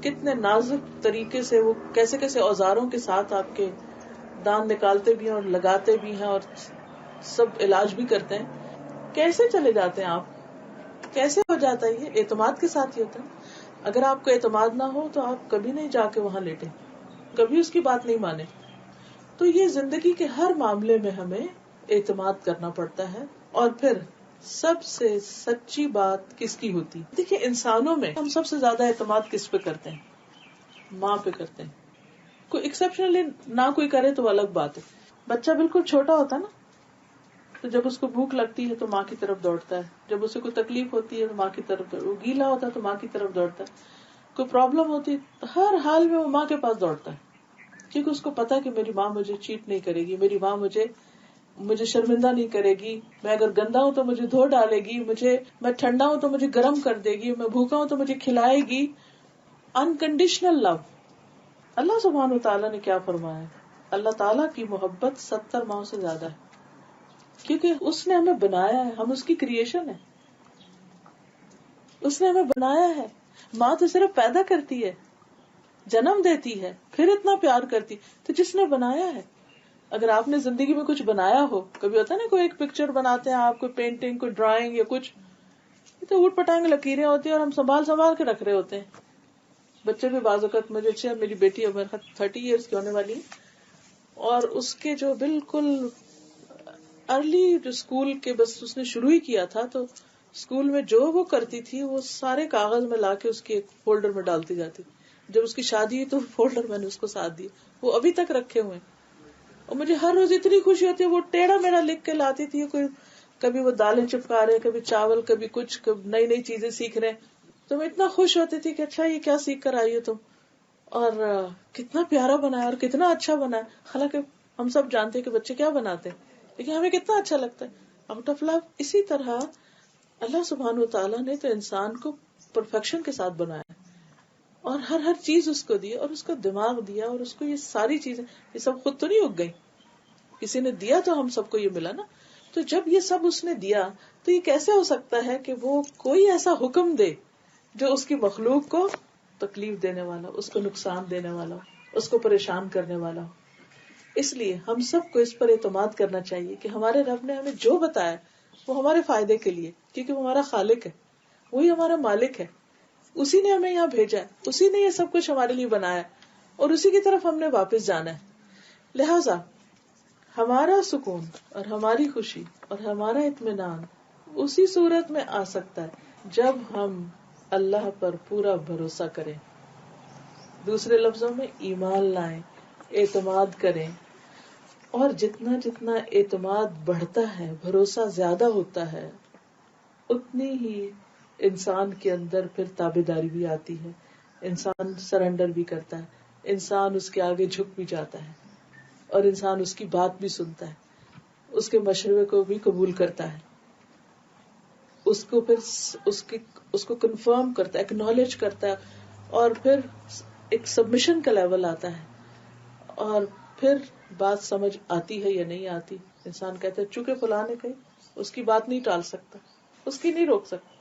کتنے نازک طریقے سے وہ کیسے کیسے اوزاروں کے ساتھ آپ کے دانت نکالتے بھی ہیں اور لگاتے بھی ہیں اور سب علاج بھی کرتے ہیں. کیسے چلے جاتے ہیں آپ؟ کیسے ہو جاتا ہے؟ یہ اعتماد کے ساتھ ہی ہوتا ہے. اگر آپ کو اعتماد نہ ہو تو آپ کبھی نہیں جا کے وہاں لیٹے، کبھی اس کی بات نہیں مانے. تو یہ زندگی کے ہر معاملے میں ہمیں اعتماد کرنا پڑتا ہے. اور پھر سب سے سچی بات کس کی ہوتی؟ دیکھیے انسانوں میں ہم سب سے زیادہ اعتماد کس پہ کرتے ہیں؟ ماں پہ کرتے ہیں. کوئی ایکسپشنلی نہ کوئی کرے تو الگ بات ہے. بچہ بالکل چھوٹا ہوتا ہے نا، تو جب اس کو بھوک لگتی ہے تو ماں کی طرف دوڑتا ہے، جب اسے کوئی تکلیف ہوتی ہے تو ماں کی طرف وہ گیلا ہوتا ہے تو ماں کی طرف دوڑتا ہے، کوئی پرابلم ہوتی ہے ہر حال میں وہ ماں کے پاس دوڑتا ہے، کیونکہ اس کو پتا کہ میری ماں مجھے چیٹ نہیں کرے گی، میری ماں مجھے شرمندہ نہیں کرے گی، میں اگر گندا ہوں تو مجھے دھو ڈالے گی، میں ٹھنڈا ہوں تو مجھے گرم کر دے گی، میں بھوکا ہوں تو مجھے کھلائے گی. انکنڈیشنل لو. اللہ سبحانہ وتعالیٰ نے کیا فرمایا؟ اللہ تعالیٰ کی محبت 70 ماؤں سے زیادہ ہے، کیونکہ اس نے ہمیں بنایا ہے، ہم اس کی کریشن ہے، اس نے ہمیں بنایا ہے. ماں تو صرف پیدا کرتی ہے، جنم دیتی ہے، پھر اتنا پیار کرتی. تو جس نے بنایا ہے، اگر آپ نے زندگی میں کچھ بنایا ہو، کبھی ہوتا ہے نا کوئی ایک پکچر بناتے ہیں آپ، کوئی پینٹنگ، کوئی ڈرائنگ یا کچھ، تو اوٹ پٹانگ لکیریں ہوتی ہیں اور ہم سنبھال کے رکھ رہے ہوتے ہیں. بچے بھی بعض اوقات، مجھے اچھا میری بیٹی اب 30 ایئرس کی ہونے والی ہے، اور اس کے جو بالکل ارلی جو اسکول کے بس اس نے شروع ہی کیا تھا، تو اسکول میں جو وہ کرتی تھی وہ سارے کاغذ میں لا کے اس کی ایک فولڈر میں ڈالتی جاتی. جب اس کی شادی ہوئی تو فولڈر میں نے اس کو ساتھ دی, وہ ابھی تک رکھے ہوئے. اور مجھے ہر روز اتنی خوشی ہوتی ہے, وہ ٹیڑھا میڑھا لکھ کے لاتی تھی, کوئی کبھی وہ دالیں چپکا رہے, کبھی چاول, کبھی کچھ, کبھی نئی نئی چیزیں سیکھ رہے. تو میں اتنا خوش ہوتی تھی کہ اچھا یہ کیا سیکھ کر آئی ہو تم, اور کتنا پیارا بنا ہے اور کتنا اچھا بنا ہے. حالانکہ ہم سب جانتے ہیں کہ بچے کیا بناتے ہیں, لیکن ہمیں کتنا اچھا لگتا ہے آؤٹ آف لو. اسی طرح اللہ سبحانہ وتعالیٰ نے تو انسان کو پرفیکشن کے ساتھ بنایا اور ہر چیز اس کو دی, اور اس کو دماغ دیا, اور اس کو یہ ساری چیزیں, یہ سب خود تو نہیں اگ گئی, کسی نے دیا تو ہم سب کو یہ ملا نا. تو جب یہ سب اس نے دیا تو یہ کیسے ہو سکتا ہے کہ وہ کوئی ایسا حکم دے جو اس کی مخلوق کو تکلیف دینے والا, اس کو نقصان دینے والا, اس کو پریشان کرنے والا ہو. اس لیے ہم سب کو اس پر اعتماد کرنا چاہیے کہ ہمارے رب نے ہمیں جو بتایا وہ ہمارے فائدے کے لیے, کیونکہ وہ ہمارا خالق ہے, وہی ہمارا مالک ہے, اسی نے ہمیں یہاں بھیجا ہے, اسی نے یہ سب کچھ ہمارے لیے بنایا, اور اسی کی طرف ہم نے واپس جانا ہے. لہذا ہمارا سکون اور ہماری خوشی اور ہمارا اطمینان اسی صورت میں آ سکتا ہے جب ہم اللہ پر پورا بھروسہ کریں. دوسرے لفظوں میں ایمان لائیں, اعتماد کریں, اور جتنا جتنا اعتماد بڑھتا ہے, بھروسہ زیادہ ہوتا ہے, اتنی ہی انسان کے اندر پھر تابعداری بھی آتی ہے, انسان سرنڈر بھی کرتا ہے, انسان اس کے آگے جھک بھی جاتا ہے, اور انسان اس کی بات بھی سنتا ہے, اس کے مشورے کو بھی قبول کرتا ہے, اس کو پھر اس کو کنفرم کرتا ہے, ایکنالج کرتا ہے, اور پھر ایک سبمیشن کا لیول آتا ہے, اور پھر بات سمجھ آتی ہے یا نہیں آتی. انسان کہتا ہے چونکہ فلاں نے کہی, اس کی بات نہیں ٹال سکتا, اس کی نہیں روک سکتا,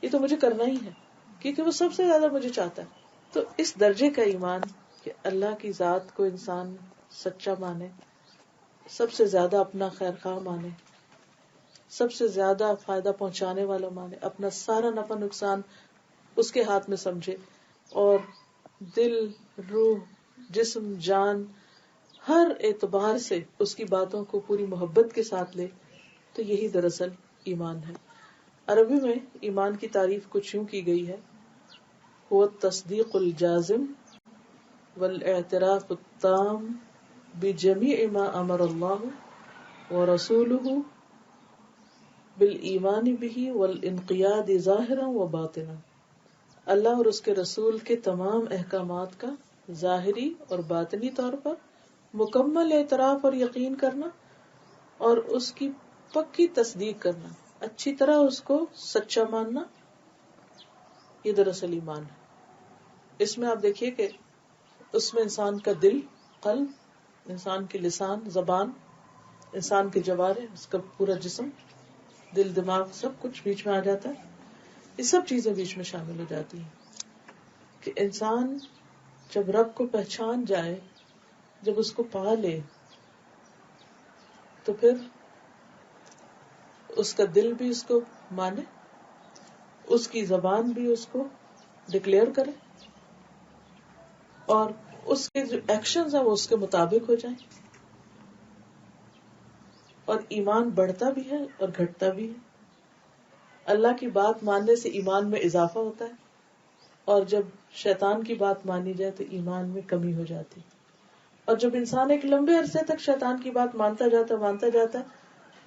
یہ تو مجھے کرنا ہی ہے کیونکہ وہ سب سے زیادہ مجھے چاہتا ہے. تو اس درجے کا ایمان کہ اللہ کی ذات کو انسان سچا مانے, سب سے زیادہ اپنا خیر خواہ مانے, سب سے زیادہ فائدہ پہنچانے والا مانے, اپنا سارا نفع نقصان اس کے ہاتھ میں سمجھے, اور دل, روح, جسم, جان, ہر اعتبار سے اس کی باتوں کو پوری محبت کے ساتھ لے, تو یہی دراصل ایمان ہے. عربی میں ایمان کی تعریف کچھ یوں کی گئی ہے: هو التصدیق الجازم والاعتراف التام بجمیع ما امر اللہ ورسولہ بالایمان بہ والانقیاد ظاہرا و باطنا. اللہ اور اس کے رسول کے تمام احکامات کا ظاہری اور باطنی طور پر مکمل اعتراف اور یقین کرنا, اور اس کی پکی تصدیق کرنا, اچھی طرح اس کو سچا ماننا, یہ دراصل ایمان ہے. اس میں آپ دیکھیے کہ اس میں انسان کا دل, قلب, انسان کے لسان, زبان, انسان کے جوارح, اس کا پورا جسم, دل, دماغ, سب کچھ بیچ میں آ جاتا ہے. یہ سب چیزیں بیچ میں شامل ہو جاتی ہیں کہ انسان جب رب کو پہچان جائے, جب اس کو پا لے, تو پھر اس کا دل بھی اس کو مانے, اس کی زبان بھی اس کو ڈکلیئر کرے, اور اس کے جو ایکشنز ہیں وہ اس کے مطابق ہو جائیں. اور ایمان بڑھتا بھی ہے اور گھٹتا بھی ہے. اللہ کی بات ماننے سے ایمان میں اضافہ ہوتا ہے, اور جب شیطان کی بات مانی جائے تو ایمان میں کمی ہو جاتی. اور جب انسان ایک لمبے عرصے تک شیطان کی بات مانتا جاتا ہے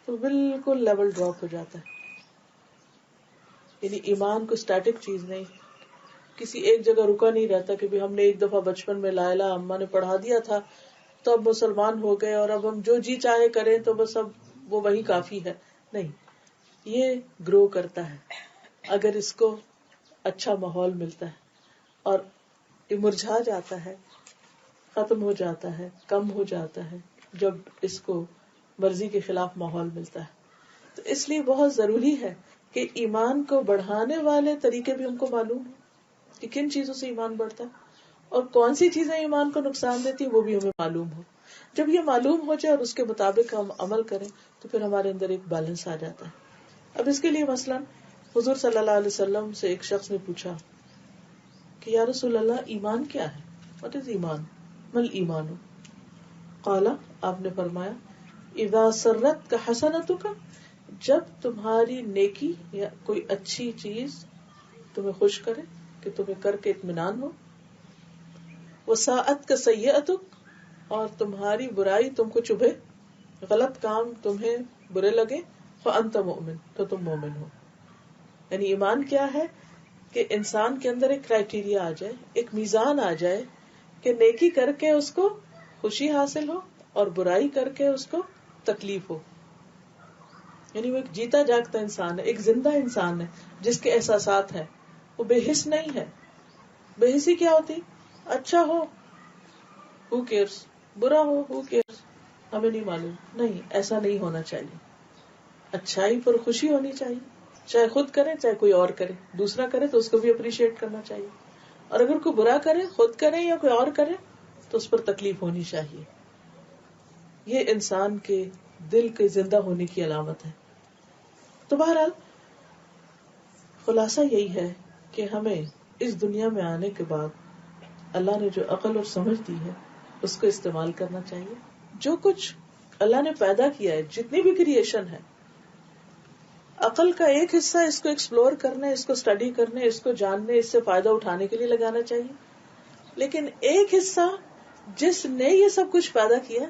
تو بالکل لیول ڈراپ ہو جاتا ہے. یعنی ایمان کو اسٹیٹک چیز نہیں, کسی ایک جگہ رکا نہیں رہتا کہ بھی ہم نے ایک دفعہ بچپن میں لا الہ اماں نے پڑھا دیا تھا تو اب مسلمان ہو گئے, اور اب ہم جو جی چاہے کریں تو بس اب وہ وہی کافی ہے. نہیں, یہ گرو کرتا ہے اگر اس کو اچھا ماحول ملتا ہے, اور یہ مرجھا جاتا ہے, ختم ہو جاتا ہے, کم ہو جاتا ہے جب اس کو مرضی کے خلاف ماحول ملتا ہے. تو اس لیے بہت ضروری ہے کہ ایمان کو بڑھانے والے طریقے بھی ہم کو معلوم ہو کہ کن چیزوں سے ایمان بڑھتا ہے, اور کون سی چیزیں ایمان کو نقصان دیتی ہیں وہ بھی ہمیں معلوم ہو. جب یہ معلوم ہو جائے اور اس کے مطابق ہم عمل کریں تو پھر ہمارے اندر ایک بیلنس آ جاتا ہے. اب اس کے لیے مثلاً حضور صلی اللہ علیہ وسلم سے ایک شخص نے پوچھا کہ یا رسول اللہ ایمان کیا ہے, واٹ از ایمان, مل ایمان. قال, آپ نے فرمایا, اذا سرت کا حسنتک, جب تمہاری نیکی یا کوئی اچھی چیز تمہیں خوش کرے کہ تمہیں کر کے اطمینان ہو، وساعت کا سیئتک، اور تمہاری برائی تم کو چبھے، غلط کام تمہیں برے لگے، فانت مؤمن، تو تم مومن ہو. یعنی ایمان کیا ہے کہ انسان کے اندر ایک کرائٹیریا آ جائے، ایک میزان آ جائے کہ نیکی کر کے اس کو خوشی حاصل ہو اور برائی کر کے اس کو تکلیف ہو. یعنی وہ ایک جیتا جاگتا انسان ہے، ایک زندہ انسان ہے جس کے احساسات ہیں، وہ بے حس نہیں ہے. بے حسی کیا ہوتی؟ اچھا ہو who cares، برا ہو who cares، ہمیں نہیں معلوم. نہیں، ایسا نہیں ہونا چاہیے. اچھائی پر خوشی ہونی چاہیے، چاہے خود کرے چاہے کوئی اور کرے، دوسرا کرے تو اس کو بھی اپریشیٹ کرنا چاہیے، اور اگر کوئی برا کرے، خود کرے یا کوئی اور کرے، تو اس پر تکلیف ہونی چاہیے. یہ انسان کے دل کے زندہ ہونے کی علامت ہے. تو بہرحال خلاصہ یہی ہے کہ ہمیں اس دنیا میں آنے کے بعد اللہ نے جو عقل اور سمجھ دی ہے اس کو استعمال کرنا چاہیے. جو کچھ اللہ نے پیدا کیا ہے، جتنی بھی کریشن ہے، عقل کا ایک حصہ اس کو ایکسپلور کرنے، اس کو اسٹڈی کرنے، اس کو جاننے، اس سے فائدہ اٹھانے کے لیے لگانا چاہیے. لیکن ایک حصہ جس نے یہ سب کچھ پیدا کیا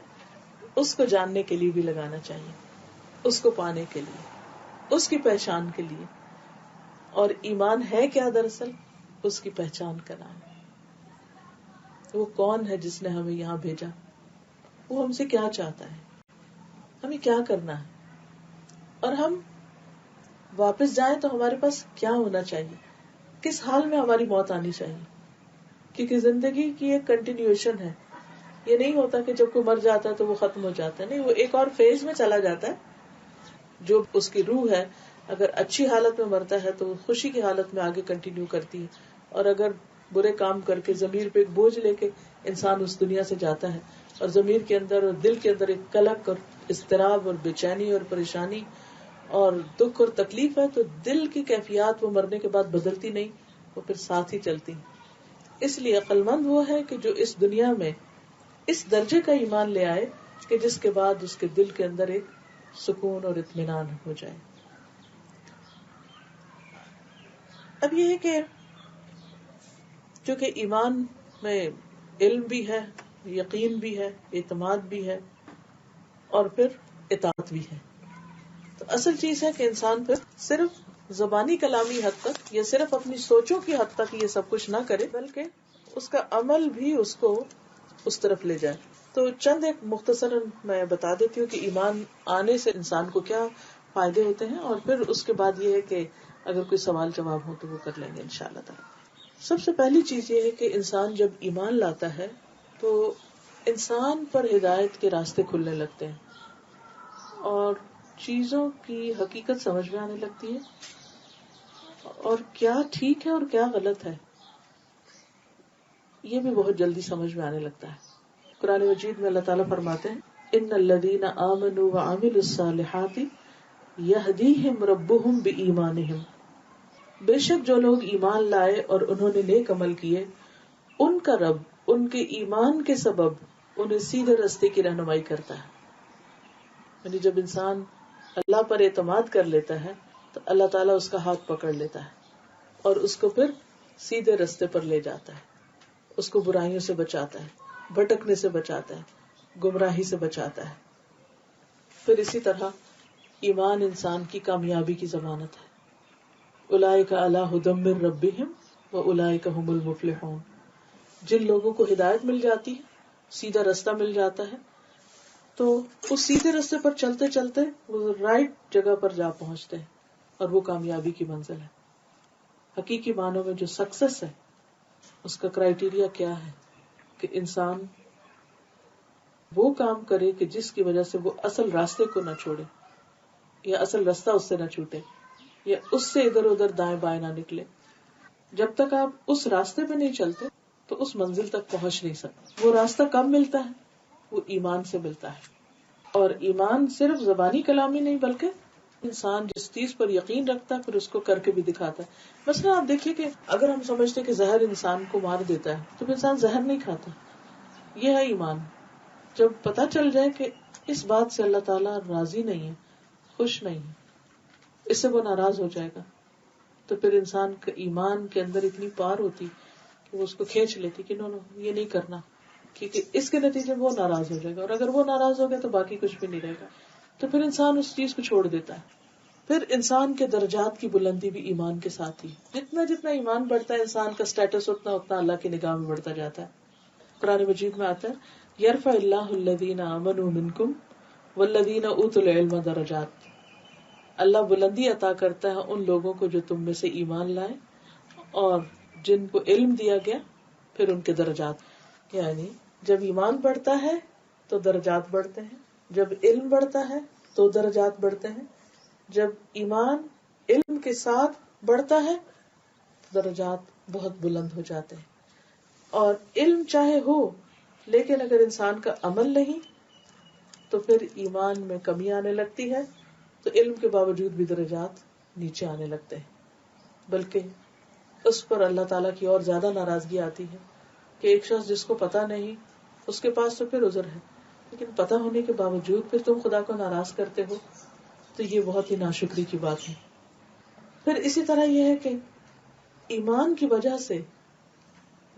اس کو جاننے کے لیے بھی لگانا چاہیے، اس کو پانے کے لیے، اس کی پہچان کے لیے. اور ایمان ہے کیا؟ دراصل اس کی پہچان کرنا ہے. وہ کون ہے جس نے ہمیں یہاں بھیجا، وہ ہم سے کیا چاہتا ہے، ہمیں کیا کرنا ہے، اور ہم واپس جائیں تو ہمارے پاس کیا ہونا چاہیے، کس حال میں ہماری موت آنی چاہیے. کیونکہ زندگی کی ایک کنٹینیوشن ہے. یہ نہیں ہوتا کہ جب کوئی مر جاتا ہے تو وہ ختم ہو جاتا ہے، نہیں، وہ ایک اور فیز میں چلا جاتا ہے. جو اس کی روح ہے اگر اچھی حالت میں مرتا ہے تو وہ خوشی کی حالت میں آگے کنٹینیو کرتی ہے، اور اگر برے کام کر کے ضمیر پہ ایک بوجھ لے کے انسان اس دنیا سے جاتا ہے، اور ضمیر کے اندر اور دل کے اندر ایک قلق اور اضطراب اور بے چینی اور پریشانی اور دکھ اور تکلیف ہے، تو دل کی کیفیات وہ مرنے کے بعد بدلتی نہیں، وہ پھر ساتھ ہی چلتی. اس لیے عقل مند وہ ہے کہ جو اس دنیا میں اس درجے کا ایمان لے آئے کہ جس کے بعد اس کے دل کے اندر ایک سکون اور اطمینان ہو جائے. اب یہ ہے کہ چونکہ ایمان میں علم بھی ہے، یقین بھی ہے، اعتماد بھی ہے، اور پھر اطاعت بھی ہے، تو اصل چیز ہے کہ انسان پھر صرف زبانی کلامی حد تک یا صرف اپنی سوچوں کی حد تک یہ سب کچھ نہ کرے، بلکہ اس کا عمل بھی اس کو اس طرف لے جائے. تو چند ایک مختصر میں بتا دیتی ہوں کہ ایمان آنے سے انسان کو کیا فائدے ہوتے ہیں، اور پھر اس کے بعد یہ ہے کہ اگر کوئی سوال جواب ہو تو وہ کر لیں گے انشاءاللہ تعالی. سب سے پہلی چیز یہ ہے کہ انسان جب ایمان لاتا ہے تو انسان پر ہدایت کے راستے کھلنے لگتے ہیں، اور چیزوں کی حقیقت سمجھ میں آنے لگتی ہے، اور کیا ٹھیک ہے اور کیا غلط ہے یہ بھی بہت جلدی سمجھ میں آنے لگتا ہے. قرآن مجید میں اللہ تعالیٰ فرماتے ہیں ان الذین آمنوا وعملوا الصالحات یہدیہم ربہم بایمانہم، بے شک جو لوگ ایمان لائے اور انہوں نے نیک عمل کیے، ان کا رب ان کے ایمان کے سبب انہیں سیدھے راستے کی رہنمائی کرتا ہے. یعنی جب انسان اللہ پر اعتماد کر لیتا ہے تو اللہ تعالیٰ اس کا ہاتھ پکڑ لیتا ہے اور اس کو پھر سیدھے راستے پر لے جاتا ہے، اس کو برائیوں سے بچاتا ہے، بھٹکنے سے بچاتا ہے، گمراہی سے بچاتا ہے. پھر اسی طرح ایمان انسان کی کامیابی کی ضمانت ہے. اولئک علی ھدی من ربہم واولئک ھم المفلحون، جن لوگوں کو ہدایت مل جاتی ہے، سیدھا راستہ مل جاتا ہے، تو اس سیدھے راستے پر چلتے چلتے وہ رائٹ جگہ پر جا پہنچتے ہیں، اور وہ کامیابی کی منزل ہے. حقیقی معنوں میں جو سکسیس ہے اس کا کرائیٹیریا کیا ہے کہ انسان وہ کام کرے کہ جس کی وجہ سے وہ اصل راستے کو نہ چھوڑے، یا اصل راستہ اس سے نہ چھوٹے، یا اس سے ادھر ادھر دائیں بائیں نہ نکلے. جب تک آپ اس راستے پہ نہیں چلتے تو اس منزل تک پہنچ نہیں سکتے. وہ راستہ کب ملتا ہے؟ وہ ایمان سے ملتا ہے. اور ایمان صرف زبانی کلامی نہیں بلکہ انسان جس چیز پر یقین رکھتا ہے پھر اس کو کر کے بھی دکھاتا ہے. مثلا آپ دیکھیے کہ اگر ہم سمجھتے کہ زہر انسان کو مار دیتا ہے تو انسان زہر نہیں کھاتا. یہ ہے ایمان. جب پتہ چل جائے کہ اس بات سے اللہ تعالیٰ راضی نہیں ہے، خوش نہیں ہے، اس سے وہ ناراض ہو جائے گا. تو پھر انسان کا ایمان کے اندر اتنی پار ہوتی کہ وہ اس کو کھینچ لیتی کہ نو یہ نہیں کرنا، کیونکہ اس کے نتیجے میں وہ ناراض ہو جائے گا، اور اگر وہ ناراض ہو گیا تو باقی کچھ بھی نہیں رہے گا. تو پھر انسان اس چیز کو چھوڑ دیتا ہے. پھر انسان کے درجات کی بلندی بھی ایمان کے ساتھ ہی. جتنا جتنا ایمان بڑھتا ہے انسان کا اسٹیٹس اتنا اتنا اللہ کی نگاہ میں بڑھتا جاتا ہے. قرآن مجید میں آتا ہے یرفع اللہ الذین آمنوا منکم والذین اوتوا العلم درجات. اللہ بلندی عطا کرتا ہے ان لوگوں کو جو تم میں سے ایمان لائے اور جن کو علم دیا گیا، پھر ان کے درجات. یعنی جب ایمان بڑھتا ہے تو درجات بڑھتے ہیں، جب علم بڑھتا ہے تو درجات بڑھتے ہیں، جب ایمان علم کے ساتھ بڑھتا ہے تو درجات بہت بلند ہو جاتے ہیں. اور علم چاہے ہو لیکن اگر انسان کا عمل نہیں تو پھر ایمان میں کمی آنے لگتی ہے، تو علم کے باوجود بھی درجات نیچے آنے لگتے ہیں. بلکہ اس پر اللہ تعالیٰ کی اور زیادہ ناراضگی آتی ہے کہ ایک شخص جس کو پتا نہیں اس کے پاس تو پھر عذر ہے، لیکن پتا ہونے کے باوجود پھر تم خدا کو ناراض کرتے ہو تو یہ بہت ہی ناشکری کی بات ہے. پھر اسی طرح یہ ہے کہ ایمان کی وجہ سے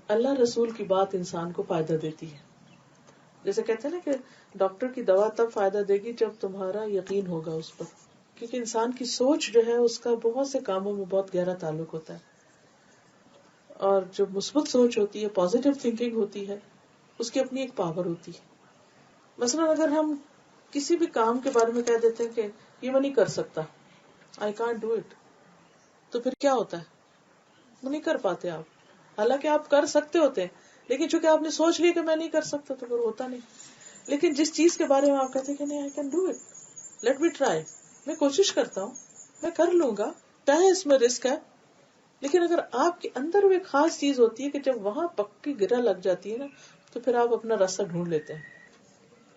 اللہ رسول کی بات انسان کو فائدہ دیتی ہے. جیسے کہتے ہیں نا کہ ڈاکٹر کی دوا تب فائدہ دے گی جب تمہارا یقین ہوگا اس پر، کیونکہ انسان کی سوچ جو ہے اس کا بہت سے کاموں میں بہت گہرا تعلق ہوتا ہے. اور جو مثبت سوچ ہوتی ہے، پازیٹیو تھنکنگ ہوتی ہے، اس کی اپنی ایک پاور ہوتی ہے. مثلا اگر ہم کسی بھی کام کے بارے میں کہہ دیتے ہیں کہ یہ میں نہیں کر سکتا، I can't do it، تو پھر کیا ہوتا ہے؟ وہ نہیں کر پاتے آپ، حالانکہ آپ کر سکتے ہوتے ہیں، لیکن چونکہ آپ نے سوچ لیا کہ میں نہیں کر سکتا تو پھر ہوتا نہیں. لیکن جس چیز کے بارے میں آپ کہتے ہیں کہ نہیں I can do it، let me try، میں کوشش کرتا ہوں، میں کر لوں گا، چاہے اس میں رسک ہے. لیکن اگر آپ کے اندر وہ ایک خاص چیز ہوتی ہے کہ جب وہاں پکی گرہ لگ جاتی ہے نا تو پھر آپ اپنا راستہ ڈھونڈ لیتے ہیں.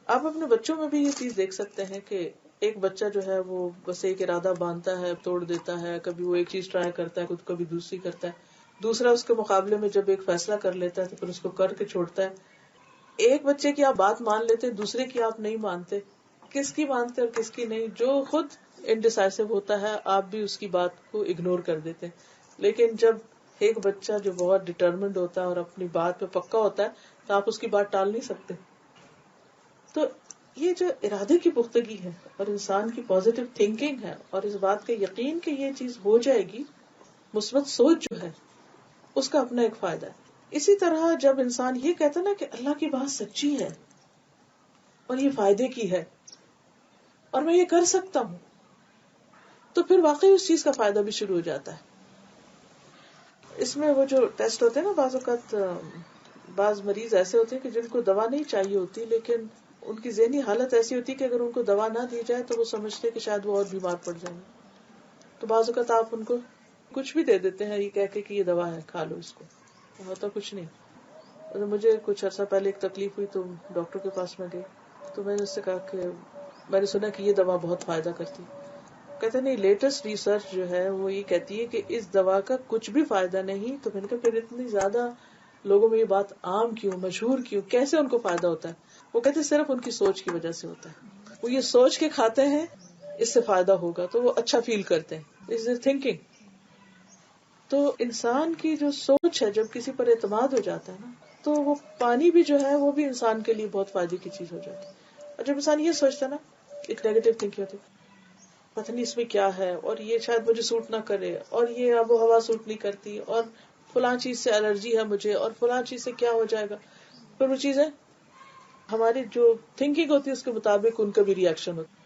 آپ اپنے بچوں میں بھی یہ چیز دیکھ سکتے ہیں کہ ایک بچہ جو ہے وہ بس ایک ارادہ باندھتا ہے، توڑ دیتا ہے، کبھی وہ ایک چیز ٹرائی کرتا ہے، کبھی دوسری کرتا ہے، دوسرا اس کے مقابلے میں جب ایک فیصلہ کر لیتا ہے تو پھر اس کو کر کے چھوڑتا ہے. ایک بچے کی آپ بات مان لیتے، دوسرے کی آپ نہیں مانتے. کس کی مانتے اور کس کی نہیں؟ جو خود انڈیسائسو ہوتا ہے آپ بھی اس کی بات کو اگنور کر دیتے. لیکن جب ایک بچہ جو بہت ڈٹرمنڈ ہوتا ہے اور اپنی بات پہ پکا ہوتا ہے تو آپ اس کی بات ٹال نہیں سکتے. تو یہ جو ارادے کی پختگی ہے اور انسان کی پازیٹیو تھنکنگ ہے اور اس بات کا یقین کہ یہ چیز ہو جائے گی، مثبت سوچ جو ہے اس کا اپنا ایک فائدہ ہے. اسی طرح جب انسان یہ کہتا نا کہ اللہ کی بات سچی ہے اور یہ فائدے کی ہے اور میں یہ کر سکتا ہوں، تو پھر واقعی اس چیز کا فائدہ بھی شروع ہو جاتا ہے. اس میں وہ جو ٹیسٹ ہوتے ہیں نا، بعض اوقات بعض مریض ایسے ہوتے ہیں کہ جن کو دوا نہیں چاہیے ہوتی، لیکن ان کی ذہنی حالت ایسی ہوتی ہے کہ اگر ان کو دوا نہ دی جائے تو وہ سمجھتے کہ شاید وہ اور بیمار پڑ جائیں گے. تو بعض اوقات آپ ان کو کچھ بھی دے دیتے ہیں یہ کہہ کے کہ یہ دوا ہے، کھا لو اس کو، ہوتا کچھ نہیں. مجھے کچھ عرصہ پہلے ایک تکلیف ہوئی تو ڈاکٹر کے پاس میں گئی تو میں نے اس سے کہا کہ میں نے سنا کہ یہ دوا بہت فائدہ کرتی. کہتے نہیں، لیٹسٹ ریسرچ جو ہے وہ یہ کہتی ہے کہ اس دوا کا کچھ بھی فائدہ نہیں. تو میں نے کہا پھر اتنی زیادہ لوگوں میں یہ بات عام کیوں، مشہور کیوں، کیسے ان کو فائدہ ہوتا ہے؟ وہ کہتے صرف ان کی سوچ کی وجہ سے ہوتا ہے. وہ یہ سوچ کے کھاتے ہیں اس سے فائدہ ہوگا تو وہ اچھا فیل کرتے ہیں، اس تھنکنگ. تو انسان کی جو سوچ ہے جب کسی پر اعتماد ہو جاتا ہے نا تو وہ پانی بھی جو ہے وہ بھی انسان کے لیے بہت فائدے کی چیز ہو جاتی ہے. اور جب انسان یہ سوچتا ہے نا، ایک نیگیٹو تھنکنگ ہوتی ہے، پتہ نہیں اس میں کیا ہے اور یہ شاید مجھے سوٹ نہ کرے اور یہ آب و ہوا سوٹ نہیں کرتی اور فلاں چیز سے الرجی ہے مجھے اور فلاں چیز سے کیا ہو جائے گا. پھر وہ چیزیں ہماری جو تھنکنگ ہوتی ہے اس کے مطابق ان کا بھی ری ایکشن ہوتا ہے.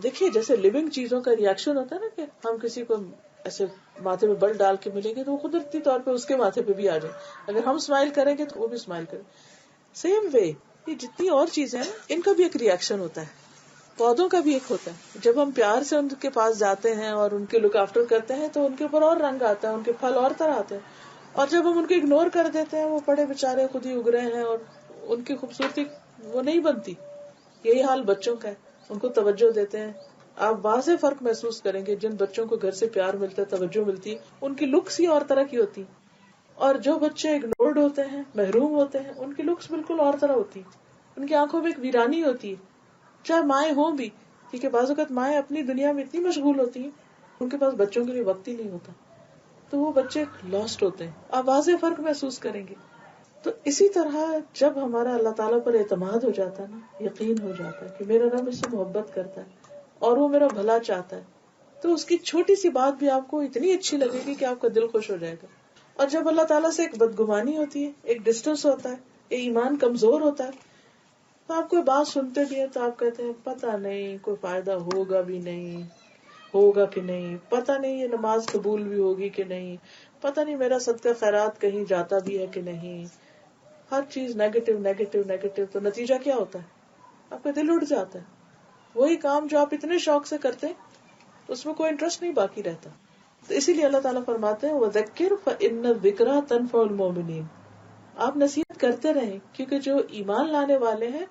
دیکھیے جیسے لیونگ چیزوں کا ری ایکشن ہوتا ہے نا کہ ہم کسی کو ایسے ماتھے میں بل ڈال کے ملیں گے تو وہ قدرتی طور پہ اس کے ماتھے پہ بھی آ جائے. اگر ہم اسمائل کریں گے تو وہ بھی اسمائل کرے. سیم وے یہ جتنی اور چیزیں ہیں ان کا بھی ایک ری ایکشن ہوتا ہے. پودوں کا بھی ایک ہوتا ہے. جب ہم پیار سے ان کے پاس جاتے ہیں اور ان کے لک آفٹر کرتے ہیں تو ان کے اوپر اور رنگ آتا ہے، ان کے پھل اور طرح آتے ہیں. اور جب ہم ان کو اگنور کر دیتے ہیں، وہ پڑے بےچارے خود ہی اگ رہے ہیں اور ان کی خوبصورتی وہ نہیں بنتی. یہی حال بچوں کا ہے. ان کو توجہ دیتے ہیں، آپ واضح فرق محسوس کریں گے. جن بچوں کو گھر سے پیار ملتا ہے، توجہ ملتی، ان کی لکس ہی اور طرح کی ہوتی. اور جو بچے اگنورڈ ہوتے ہیں، محروم ہوتے ہیں، ان کی لکس بالکل اور طرح ہوتی. ان کی آنکھوں میں ایک ویرانی ہوتی ہے، چاہے مائیں ہوں بھی، کیونکہ بعض اوقات مائیں اپنی دنیا میں اتنی مشغول ہوتی ہیں ان کے پاس بچوں کے لیے وقت ہی نہیں ہوتا، تو وہ بچے لاسٹ ہوتے ہیں، آپ واضح فرق محسوس کریں گے. تو اسی طرح جب ہمارا اللہ تعالیٰ پر اعتماد ہو جاتا ہے نا، یقین ہو جاتا ہے کہ میرا رب اس سے محبت کرتا ہے اور وہ میرا بھلا چاہتا ہے، تو اس کی چھوٹی سی بات بھی آپ کو اتنی اچھی لگے گی کہ آپ کا دل خوش ہو جائے گا. اور جب اللہ تعالیٰ سے ایک بدگمانی ہوتی ہے، ایک ڈسٹینس ہوتا ہے، ایک ایمان کمزور ہوتا ہے، تو آپ کوئی بات سنتے بھی ہیں تو آپ کہتے ہیں پتہ نہیں کوئی فائدہ ہوگا بھی نہیں، ہوگا کہ نہیں، پتہ نہیں یہ نماز قبول بھی ہوگی کہ نہیں، پتہ نہیں میرا صدقہ خیرات کہیں جاتا بھی ہے کہ نہیں. ہر چیز نیگیٹو نیگیٹو نیگیٹو. تو نتیجہ کیا ہوتا ہے؟ آپ کا دل اٹھ جاتا ہے. وہی کام جو آپ اتنے شوق سے کرتے ہیں اس میں کوئی انٹرسٹ نہیں باقی رہتا. تو اسی لیے اللہ تعالیٰ فرماتے ہیں وَذَكِّرْ فَإِنَّ الذِّكْرَىٰ تَنفَعُ الْمُؤْمِنِينَ. آپ نصیحت کرتے رہیں کیونکہ جو ایمان لانے والے ہیں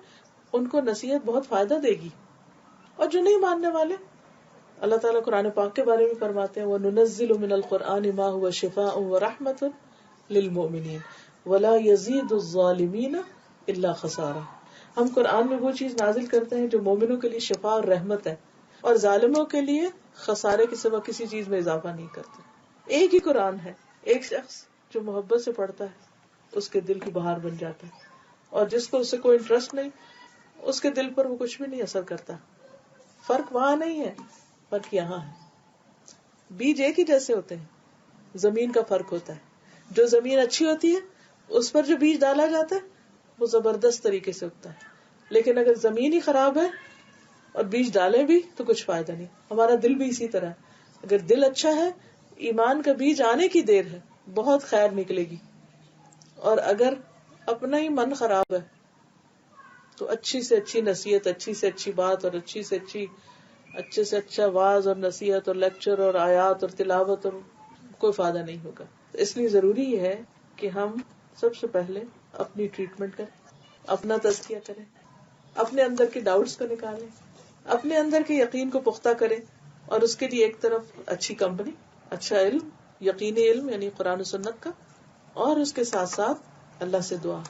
ان کو نصیحت بہت فائدہ دے گی. اور جو نہیں ماننے والے، اللہ تعالیٰ قرآن پاک کے بارے میں فرماتے ہیں وَنُنَزِّلُ مِنَ الْقُرْآنِ مَا هُوَ شِفَاءٌ وَرَحْمَةٌ لِّلْمُؤْمِنِينَ وَلَا يَزِيدُ الظَّالِمِينَ إِلَّا خَسَارًا. ہم قرآن میں وہ چیز نازل کرتے ہیں جو مومنوں کے لیے شفا اور رحمت ہے، اور ظالموں کے لیے خسارے کے سوا کسی چیز میں اضافہ نہیں کرتے. ایک ہی قرآن ہے، ایک شخص جو محبت سے پڑھتا ہے اس کے دل کی بہار بن جاتا ہے، اور جس کو اس سے کوئی انٹرسٹ نہیں اس کے دل پر وہ کچھ بھی نہیں اثر کرتا. فرق وہاں نہیں ہے، فرق یہاں ہے. بیج ایک ہی جیسے ہوتے ہیں، زمین کا فرق ہوتا ہے. جو زمین اچھی ہوتی ہے اس پر جو بیج ڈالا جاتا ہے وہ زبردست طریقے سے اگتا ہے، لیکن اگر زمین ہی خراب ہے اور بیج ڈالے بھی تو کچھ فائدہ نہیں. ہمارا دل بھی اسی طرح ہے. اگر دل اچھا ہے، ایمان کا بیج آنے کی دیر ہے، بہت خیر نکلے گی. اور اگر اپنا ہی من خراب ہے تو اچھی سے اچھی نصیحت، اچھی سے اچھی بات اور اچھے سے اچھا واعظ اور نصیحت اور لیکچر اور آیات اور تلاوت اور کوئی فائدہ نہیں ہوگا. اس لیے ضروری ہے کہ ہم سب سے پہلے اپنی ٹریٹمنٹ کریں، اپنا تزکیہ کریں، اپنے اندر کے ڈاؤٹس کو نکالیں، اپنے اندر کے یقین کو پختہ کریں. اور اس کے لیے ایک طرف اچھی کمپنی، اچھا علم، یقینی علم یعنی قرآن و سنت کا، اور اس کے ساتھ ساتھ اللہ سے دعا.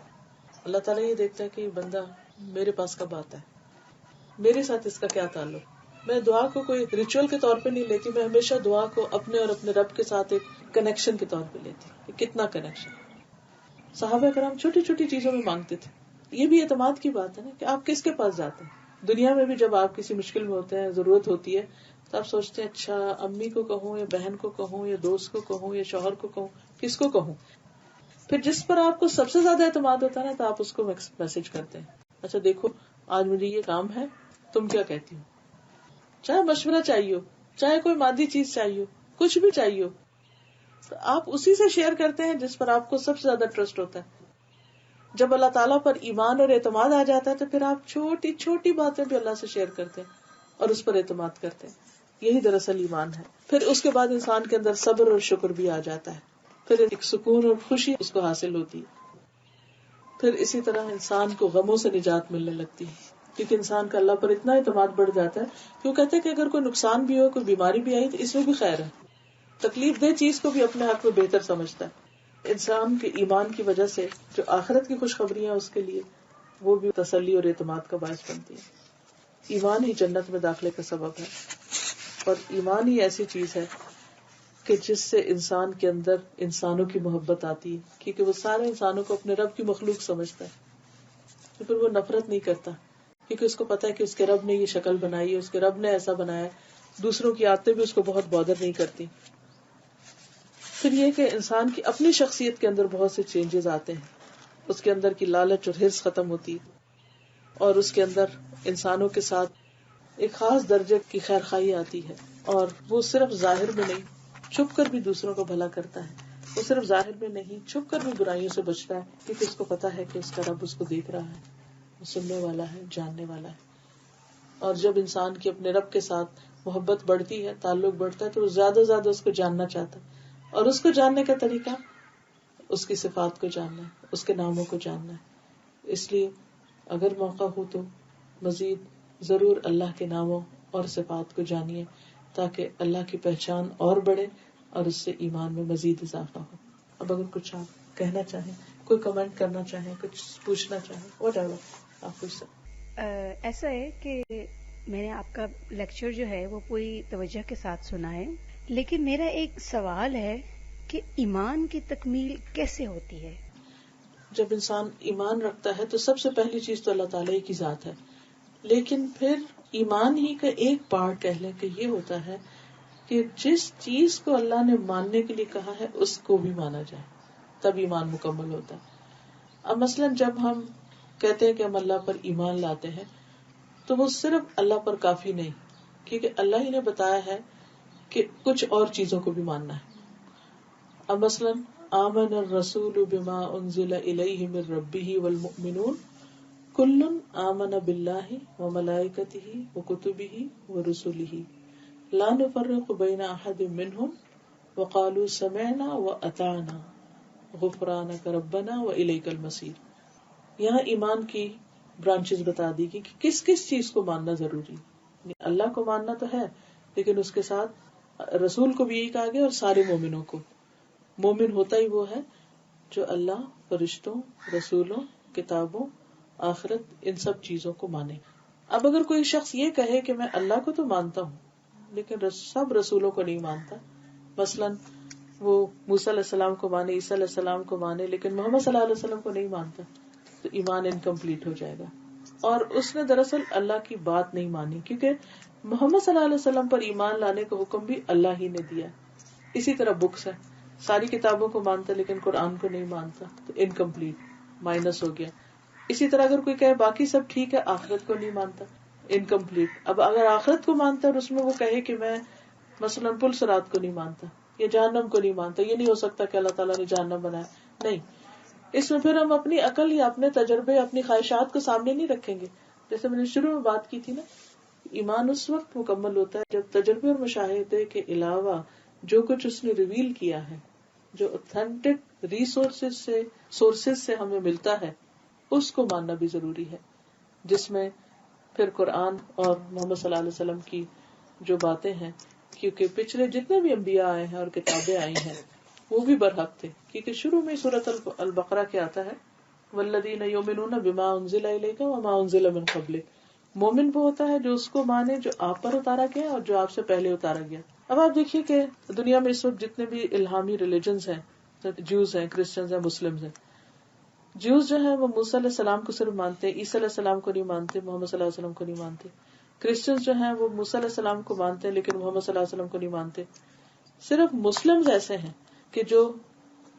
اللہ تعالیٰ یہ دیکھتا ہے کہ یہ بندہ میرے پاس کب آتا ہے، میرے ساتھ اس کا کیا تعلق. میں دعا کو کوئی ریچول کے طور پہ نہیں لیتی، میں ہمیشہ دعا کو اپنے اور اپنے رب کے ساتھ ایک کنیکشن کے طور پہ لیتی کہ کتنا کنیکشن. صحابہ کرام چھوٹی چھوٹی چیزوں میں مانگتے تھے. یہ بھی اعتماد کی بات ہے نا کہ آپ کس کے پاس جاتے ہیں. دنیا میں بھی جب آپ کسی مشکل میں ہوتے ہیں، ضرورت ہوتی ہے، تو آپ سوچتے ہیں اچھا امی کو کہوں یا بہن کو کہوں یا دوست کو کہوں یا شوہر کو کہوں، کس کو کہوں. پھر جس پر آپ کو سب سے زیادہ اعتماد ہوتا ہے نا تو آپ اس کو میسج کرتے ہیں اچھا دیکھو آج مجھے یہ کام ہے، تم کیا کہتی ہو. چاہے مشورہ چاہیے ہو، چاہے کوئی مادی چیز چاہیے ہو، کچھ بھی چاہیے ہو، تو آپ اسی سے شیئر کرتے ہیں جس پر آپ کو سب سے زیادہ ٹرسٹ ہوتا ہے. جب اللہ تعالیٰ پر ایمان اور اعتماد آ جاتا ہے تو پھر آپ چھوٹی چھوٹی باتیں بھی اللہ سے شیئر کرتے ہیں اور اس پر اعتماد کرتے ہیں. یہی دراصل ایمان ہے. پھر اس کے بعد انسان کے اندر صبر اور شکر بھی آ جاتا ہے، پھر ایک سکون اور خوشی اس کو حاصل ہوتی ہے. پھر اسی طرح انسان کو غموں سے نجات ملنے لگتی ہے، کیونکہ انسان کا اللہ پر اتنا اعتماد بڑھ جاتا ہے کہ وہ کہتے ہیں کہ اگر کوئی نقصان بھی ہو، کوئی بیماری بھی آئی تو اس میں بھی خیر ہے. تکلیف دہ چیز کو بھی اپنے حق میں بہتر سمجھتا ہے. انسان کے ایمان کی وجہ سے جو آخرت کی خوشخبریاں اس کے لیے وہ بھی تسلی اور اعتماد کا باعث بنتی ہے. ایمان ہی جنت میں داخلے کا سبب ہے، اور ایمان ہی ایسی چیز ہے کہ جس سے انسان کے اندر انسانوں کی محبت آتی ہے، کیونکہ وہ سارے انسانوں کو اپنے رب کی مخلوق سمجھتا ہے. تو پھر وہ نفرت نہیں کرتا، کیونکہ اس کو پتا ہے کہ اس کے رب نے یہ شکل بنائی ہے، اس کے رب نے ایسا بنایا ہے. دوسروں کی عادتیں بھی اس کو بہت بادر نہیں کرتی. پھر یہ کہ انسان کی اپنی شخصیت کے اندر بہت سے چینجز آتے ہیں، اس کے اندر کی لالچ اور حرص ختم ہوتی ہے، اور اس کے اندر انسانوں کے ساتھ ایک خاص درجے کی خیر خواہی آتی ہے. اور وہ صرف ظاہر میں نہیں، چھپ کر بھی دوسروں کو بھلا کرتا ہے. وہ صرف ظاہر میں نہیں، چھپ کر بھی برائیوں سے بچتا ہے، کیونکہ اس کو پتا ہے کہ اس کا رب اس کو دیکھ رہا ہے، وہ سننے والا ہے، جاننے والا ہے. اور جب انسان کی اپنے رب کے ساتھ محبت بڑھتی ہے، تعلق بڑھتا ہے، تو وہ زیادہ سے زیادہ اس کو جاننا چاہتا ہے. اور اس کو جاننے کا طریقہ اس کی صفات کو جاننا ہے، اس کے ناموں کو جاننا ہے. اس لیے اگر موقع ہو تو مزید ضرور اللہ کے ناموں اور صفات کو جانیے، تاکہ اللہ کی پہچان اور بڑھے اور اس سے ایمان میں مزید اضافہ ہو. اب اگر کچھ آپ کہنا چاہیں، کوئی کمنٹ کرنا چاہیں، کچھ پوچھنا چاہیں، واٹ ایور آپ پوچھ سکتے. ایسا ہے کہ میں نے آپ کا لیکچر جو ہے وہ پوری توجہ کے ساتھ سنا ہے، لیکن میرا ایک سوال ہے کہ ایمان کی تکمیل کیسے ہوتی ہے؟ جب انسان ایمان رکھتا ہے تو سب سے پہلی چیز تو اللہ تعالیٰ کی ذات ہے، لیکن پھر ایمان ہی کا ایک پارٹ کہہ لیں کہ یہ ہوتا ہے کہ جس چیز کو اللہ نے ماننے کے لیے کہا ہے اس کو بھی مانا جائے، تب ایمان مکمل ہوتا ہے. اب مثلاً جب ہم کہتے ہیں کہ ہم اللہ پر ایمان لاتے ہیں تو وہ صرف اللہ پر کافی نہیں، کیونکہ اللہ ہی نے بتایا ہے کہ کچھ اور چیزوں کو بھی ماننا ہے. اب مثلاً آمن الرسول بما انزل الیہ من ربہ والمؤمنون کل آمن باللہ وملائکتہ وکتبہ ورسلہ لا نفرق بین احد منہم وقالوا سمعنا واطعنا غفرانک ربنا والیک المصیر. یہاں ایمان کی برانچز بتا دی گئی کہ کس کس چیز کو ماننا ضروری. اللہ کو ماننا تو ہے، لیکن اس کے ساتھ رسول کو بھی یہی کہا گیا اور سارے مومنوں کو. مومن ہوتا ہی وہ ہے جو اللہ، فرشتوں، رسولوں، کتابوں، آخرت، ان سب چیزوں کو مانے. اب اگر کوئی شخص یہ کہے کہ میں اللہ کو تو مانتا ہوں لیکن سب رسولوں کو نہیں مانتا، مثلاً وہ موسیٰ علیہ السلام کو مانے، عیسیٰ علیہ السلام کو مانے، لیکن محمد صلی اللہ علیہ وسلم کو نہیں مانتا، تو ایمان انکمپلیٹ ہو جائے گا. اور اس نے دراصل اللہ کی بات نہیں مانی، کیونکہ محمد صلی اللہ علیہ وسلم پر ایمان لانے کا حکم بھی اللہ ہی نے دیا. اسی طرح بکس ہے، ساری کتابوں کو مانتا لیکن قرآن کو نہیں مانتا، تو انکمپلیٹ، مائنس ہو گیا. اسی طرح اگر کوئی کہے باقی سب ٹھیک ہے، آخرت کو نہیں مانتا، انکمپلیٹ. اب اگر آخرت کو مانتا اور اس میں وہ کہے کہ میں مثلاً پل صراط کو نہیں مانتا یا جہنم کو نہیں مانتا، یہ نہیں ہو سکتا کہ اللہ تعالیٰ نے جہنم بنایا، نہیں. اس میں پھر ہم اپنی عقل یا اپنے تجربے، اپنی خواہشات کو سامنے نہیں رکھیں گے. جیسے میں نے شروع میں بات کی تھی نا، ایمان اس وقت مکمل ہوتا ہے جب تجربے اور مشاہدے کے علاوہ جو کچھ اس نے ریویل کیا ہے، جو اوتھینٹک سورسز سے ہمیں ملتا ہے، اس کو ماننا بھی ضروری ہے، جس میں پھر قرآن اور محمد صلی اللہ علیہ وسلم کی جو باتیں ہیں، کیونکہ پچھلے جتنے بھی انبیاء آئے ہیں اور کتابیں آئی ہیں وہ بھی برحق تھے. کیونکہ شروع میں سورۃ البقرہ کیا آتا ہے، والذین یؤمنون بما انزل الیک وما انزل من قبلک. مومن وہ ہوتا ہے جو اس کو مانے جو آپ پر اتارا گیا اور جو آپ سے پہلے اتارا گیا. اب آپ دیکھیے کہ دنیا میں اس وقت جتنے بھی الہامی ریلیجنز ہیں، جوز ہیں، کرسچنز ہیں، مسلمز ہیں. جوز جو ہیں وہ موسیٰ علیہ السلام کو صرف مانتے ہیں، عیسیٰ علیہ السلام کو نہیں مانتے، محمد صلی اللہ علیہ وسلم کو نہیں مانتے. کرسچنز جو ہیں وہ موسیٰ علیہ السلام کو مانتے ہیں لیکن محمد صلی اللہ علیہ وسلم کو نہیں مانتے. صرف مسلمز ایسے ہیں کہ جو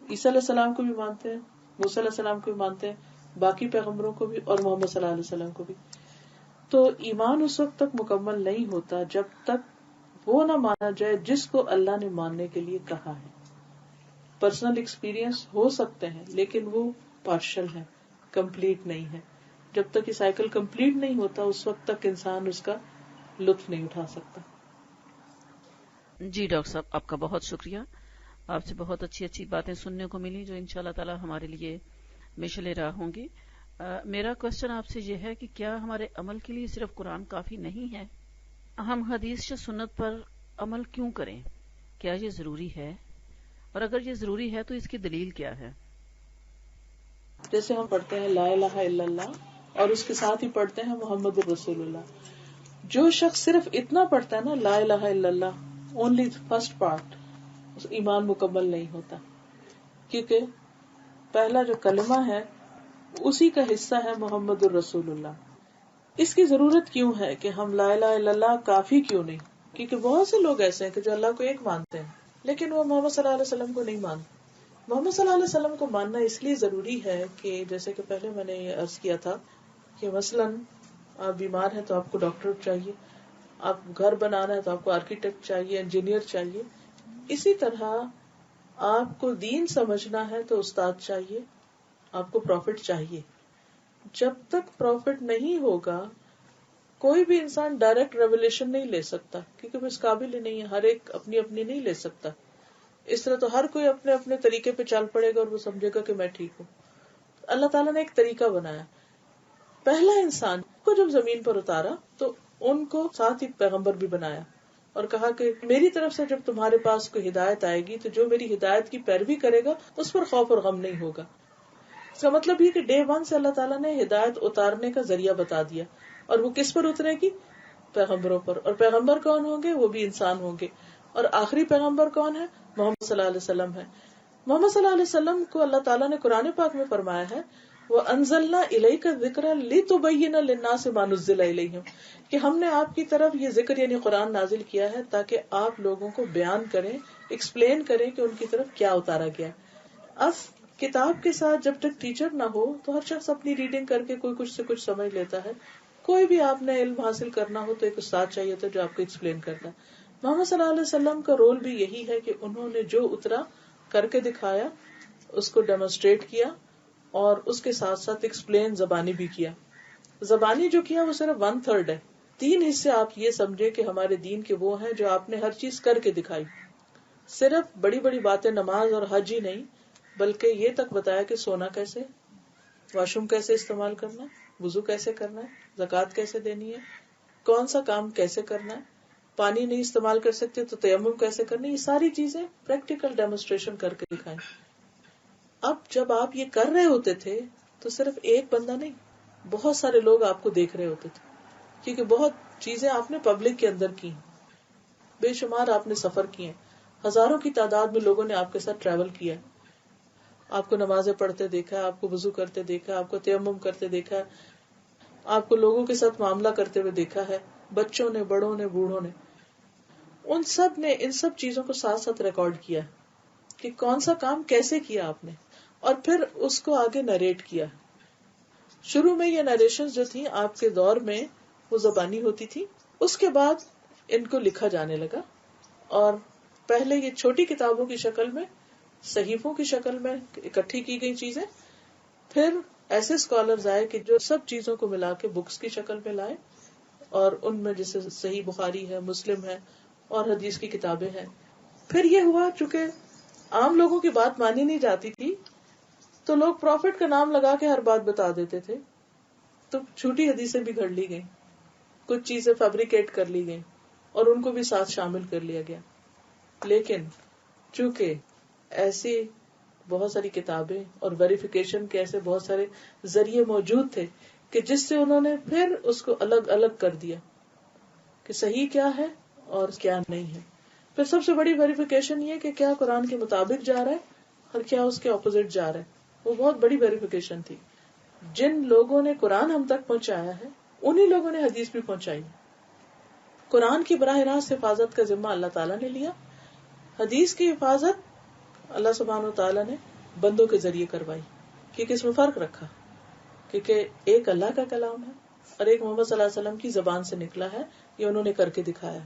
عیسیٰ علیہ السلام کو بھی مانتے ہیں، موسیٰ علیہ السلام کو بھی مانتے ہیں، باقی پیغمبروں کو بھی اور محمد صلی اللہ علیہ وسلم کو بھی. تو ایمان اس وقت تک مکمل نہیں ہوتا جب تک وہ نہ مانا جائے جس کو اللہ نے ماننے کے لیے کہا ہے. پرسنل ایکسپیرینس ہو سکتے ہیں لیکن وہ پارشل ہے، کمپلیٹ نہیں ہے. جب تک یہ سائیکل کمپلیٹ نہیں ہوتا اس وقت تک انسان اس کا لطف نہیں اٹھا سکتا. جی ڈاکٹر صاحب، آپ کا بہت شکریہ. آپ سے بہت اچھی اچھی باتیں سننے کو ملی جو انشاءاللہ تعالی ہمارے لیے مشعل راہ ہوں گی. میرا کوشچن آپ سے یہ ہے کہ کیا ہمارے عمل کے لیے صرف قرآن کافی نہیں ہے؟ ہم حدیث سنت پر عمل کیوں کریں؟ کیا یہ ضروری ہے؟ اور اگر یہ ضروری ہے تو اس کی دلیل کیا ہے؟ جیسے ہم پڑھتے ہیں لا الہ الا اللہ اور اس کے ساتھ ہی پڑھتے ہیں محمد الرسول اللہ. جو شخص صرف اتنا پڑھتا ہے نا، لا الہ الا اللہ، اونلی فرسٹ پارٹ، ایمان مکمل نہیں ہوتا. کیونکہ پہلا جو کلمہ ہے اسی کا حصہ ہے محمد الرسول اللہ. اس کی ضرورت کیوں ہے کہ ہم لا الہ الا اللہ کافی کیوں نہیں؟ کیونکہ بہت سے لوگ ایسے ہیں کہ جو اللہ کو ایک مانتے ہیں لیکن وہ محمد صلی اللہ علیہ وسلم کو نہیں مانتے. محمد صلی اللہ علیہ وسلم کو ماننا اس لیے ضروری ہے کہ جیسے کہ پہلے میں نے یہ عرض کیا تھا کہ مثلاً آپ بیمار ہیں تو آپ کو ڈاکٹر چاہیے، آپ گھر بنانا ہے تو آپ کو آرکیٹیکٹ چاہیے، انجینئر چاہیے. اسی طرح آپ کو دین سمجھنا ہے تو استاد چاہیے، آپ کو پروفٹ چاہیے. جب تک پروفٹ نہیں ہوگا کوئی بھی انسان ڈائریکٹ ریویلیشن نہیں لے سکتا، کیونکہ وہ اس قابل ہی نہیں ہے. ہر ایک اپنی اپنی نہیں لے سکتا. اس طرح تو ہر کوئی اپنے اپنے طریقے پہ چل پڑے گا اور وہ سمجھے گا کہ میں ٹھیک ہوں. اللہ تعالیٰ نے ایک طریقہ بنایا. پہلا انسان کو جب زمین پر اتارا تو ان کو ساتھ ہی پیغمبر بھی بنایا اور کہا کہ میری طرف سے جب تمہارے پاس کوئی ہدایت آئے گی تو جو میری ہدایت کی پیروی کرے گا اس پر خوف اور غم نہیں ہوگا. اس کا مطلب یہ کہ ڈے 1 سے اللہ تعالیٰ نے ہدایت اتارنے کا ذریعہ بتا دیا. اور وہ کس پر اترے گی؟ پیغمبروں پر. اور پیغمبر کون ہوں گے؟ وہ بھی انسان ہوں گے. اور آخری پیغمبر کون ہے؟ محمد صلی اللہ علیہ وسلم ہے. محمد صلی اللہ علیہ وسلم کو اللہ تعالیٰ نے قرآن پاک میں فرمایا ہے وَأَنزَلْنَا إِلَيْكَ الذِّكْرَ لِتُبَيِّنَ لِلنَّاسِ مَا نُزِّلَ إِلَيْهِمْ کہ ہم نے آپ کی طرف یہ ذکر یعنی قرآن نازل کیا ہے تاکہ آپ لوگوں کو بیان کریں، ایکسپلین کریں کہ ان کی طرف کیا اتارا گیا. اب کتاب کے ساتھ جب تک ٹیچر نہ ہو تو ہر شخص اپنی ریڈنگ کر کے کوئی کچھ سے کچھ سمجھ لیتا ہے. کوئی بھی آپ نے علم حاصل کرنا ہو تو ایک استاد چاہیے تھا جو آپ کو ایکسپلین کرتا. محمد صلی اللہ علیہ وسلم کا رول بھی یہی ہے کہ انہوں نے جو اترا کر کے دکھایا، اس کو ڈیمونسٹریٹ کیا اور اس کے ساتھ ساتھ ایکسپلین زبانی بھی کیا. زبانی جو کیا وہ صرف 1/3 ہے. 3 حصے آپ یہ سمجھے کہ ہمارے دین کے وہ ہیں جو آپ نے ہر چیز کر کے دکھائی. صرف بڑی بڑی باتیں نماز اور حج ہی نہیں بلکہ یہ تک بتایا کہ سونا کیسے، واش روم کیسے استعمال کرنا ہے، وضو کیسے کرنا ہے، زکوٰۃ کیسے دینی ہے، کون سا کام کیسے کرنا ہے، پانی نہیں استعمال کر سکتے تو تیمم کیسے کرنا ہے. یہ ساری چیزیں پریکٹیکل ڈیمونسٹریشن کر کے دکھائیں. اب جب آپ یہ کر رہے ہوتے تھے تو صرف ایک بندہ نہیں، بہت سارے لوگ آپ کو دیکھ رہے ہوتے تھے کیونکہ بہت چیزیں آپ نے پبلک کے اندر کی، بے شمار آپ نے سفر کیے، ہزاروں کی تعداد میں لوگوں نے آپ کے ساتھ ٹریول کیا. آپ کو نمازیں پڑھتے دیکھا، آپ کو وضو کرتے دیکھا، آپ کو تیمم کرتے دیکھا، آپ کو لوگوں کے ساتھ معاملہ کرتے ہوئے دیکھا ہے، بچوں نے، بڑوں نے، بوڑھوں نے. ان سب نے ان سب چیزوں کو ساتھ ساتھ ریکارڈ کیا کہ کون سا کام کیسے کیا آپ نے، اور پھر اس کو آگے نریٹ کیا. شروع میں یہ نریشن جو تھی آپ کے دور میں وہ زبانی ہوتی تھی، اس کے بعد ان کو لکھا جانے لگا اور پہلے یہ چھوٹی کتابوں کی شکل میں، صحیفوں کی شکل میں اکٹھی کی گئی چیزیں، پھر ایسے اسکالرز آئے کہ جو سب چیزوں کو ملا کے بکس کی شکل میں لائے اور ان میں جیسے صحیح بخاری ہے، مسلم ہے اور حدیث کی کتابیں ہیں. پھر یہ ہوا چونکہ عام لوگوں کی بات مانی نہیں جاتی تھی تو لوگ پروفٹ کا نام لگا کے ہر بات بتا دیتے تھے، تو چھوٹی حدیثیں بھی گھڑ لی گئیں، کچھ چیزیں فیبریکیٹ کر لی گئیں اور ان کو بھی ساتھ شامل کر لیا گیا. لیکن چونکہ ایسی بہت ساری کتابیں اور ویریفیکیشن کے ایسے بہت سارے ذریعے موجود تھے کہ جس سے انہوں نے پھر اس کو الگ الگ کر دیا کہ صحیح کیا ہے اور کیا نہیں ہے. پھر سب سے بڑی ویریفیکیشن یہ کہ کیا قرآن کے مطابق جا رہا ہے اور کیا اس کے اپوزٹ جا رہا ہے. وہ بہت بڑی ویریفیکیشن تھی. جن لوگوں نے قرآن ہم تک پہنچایا ہے انہی لوگوں نے حدیث بھی پہنچائی. قرآن کی براہ راست حفاظت کا ذمہ اللہ تعالیٰ نے لیا، حدیث کی حفاظت اللہ سبحانہ و تعالیٰ نے بندوں کے ذریعے کروائی. کیونکہ اس میں فرق رکھا، کیونکہ ایک اللہ کا کلام ہے اور ایک محمد صلی اللہ علیہ وسلم کی زبان سے نکلا ہے، یہ انہوں نے کر کے دکھایا.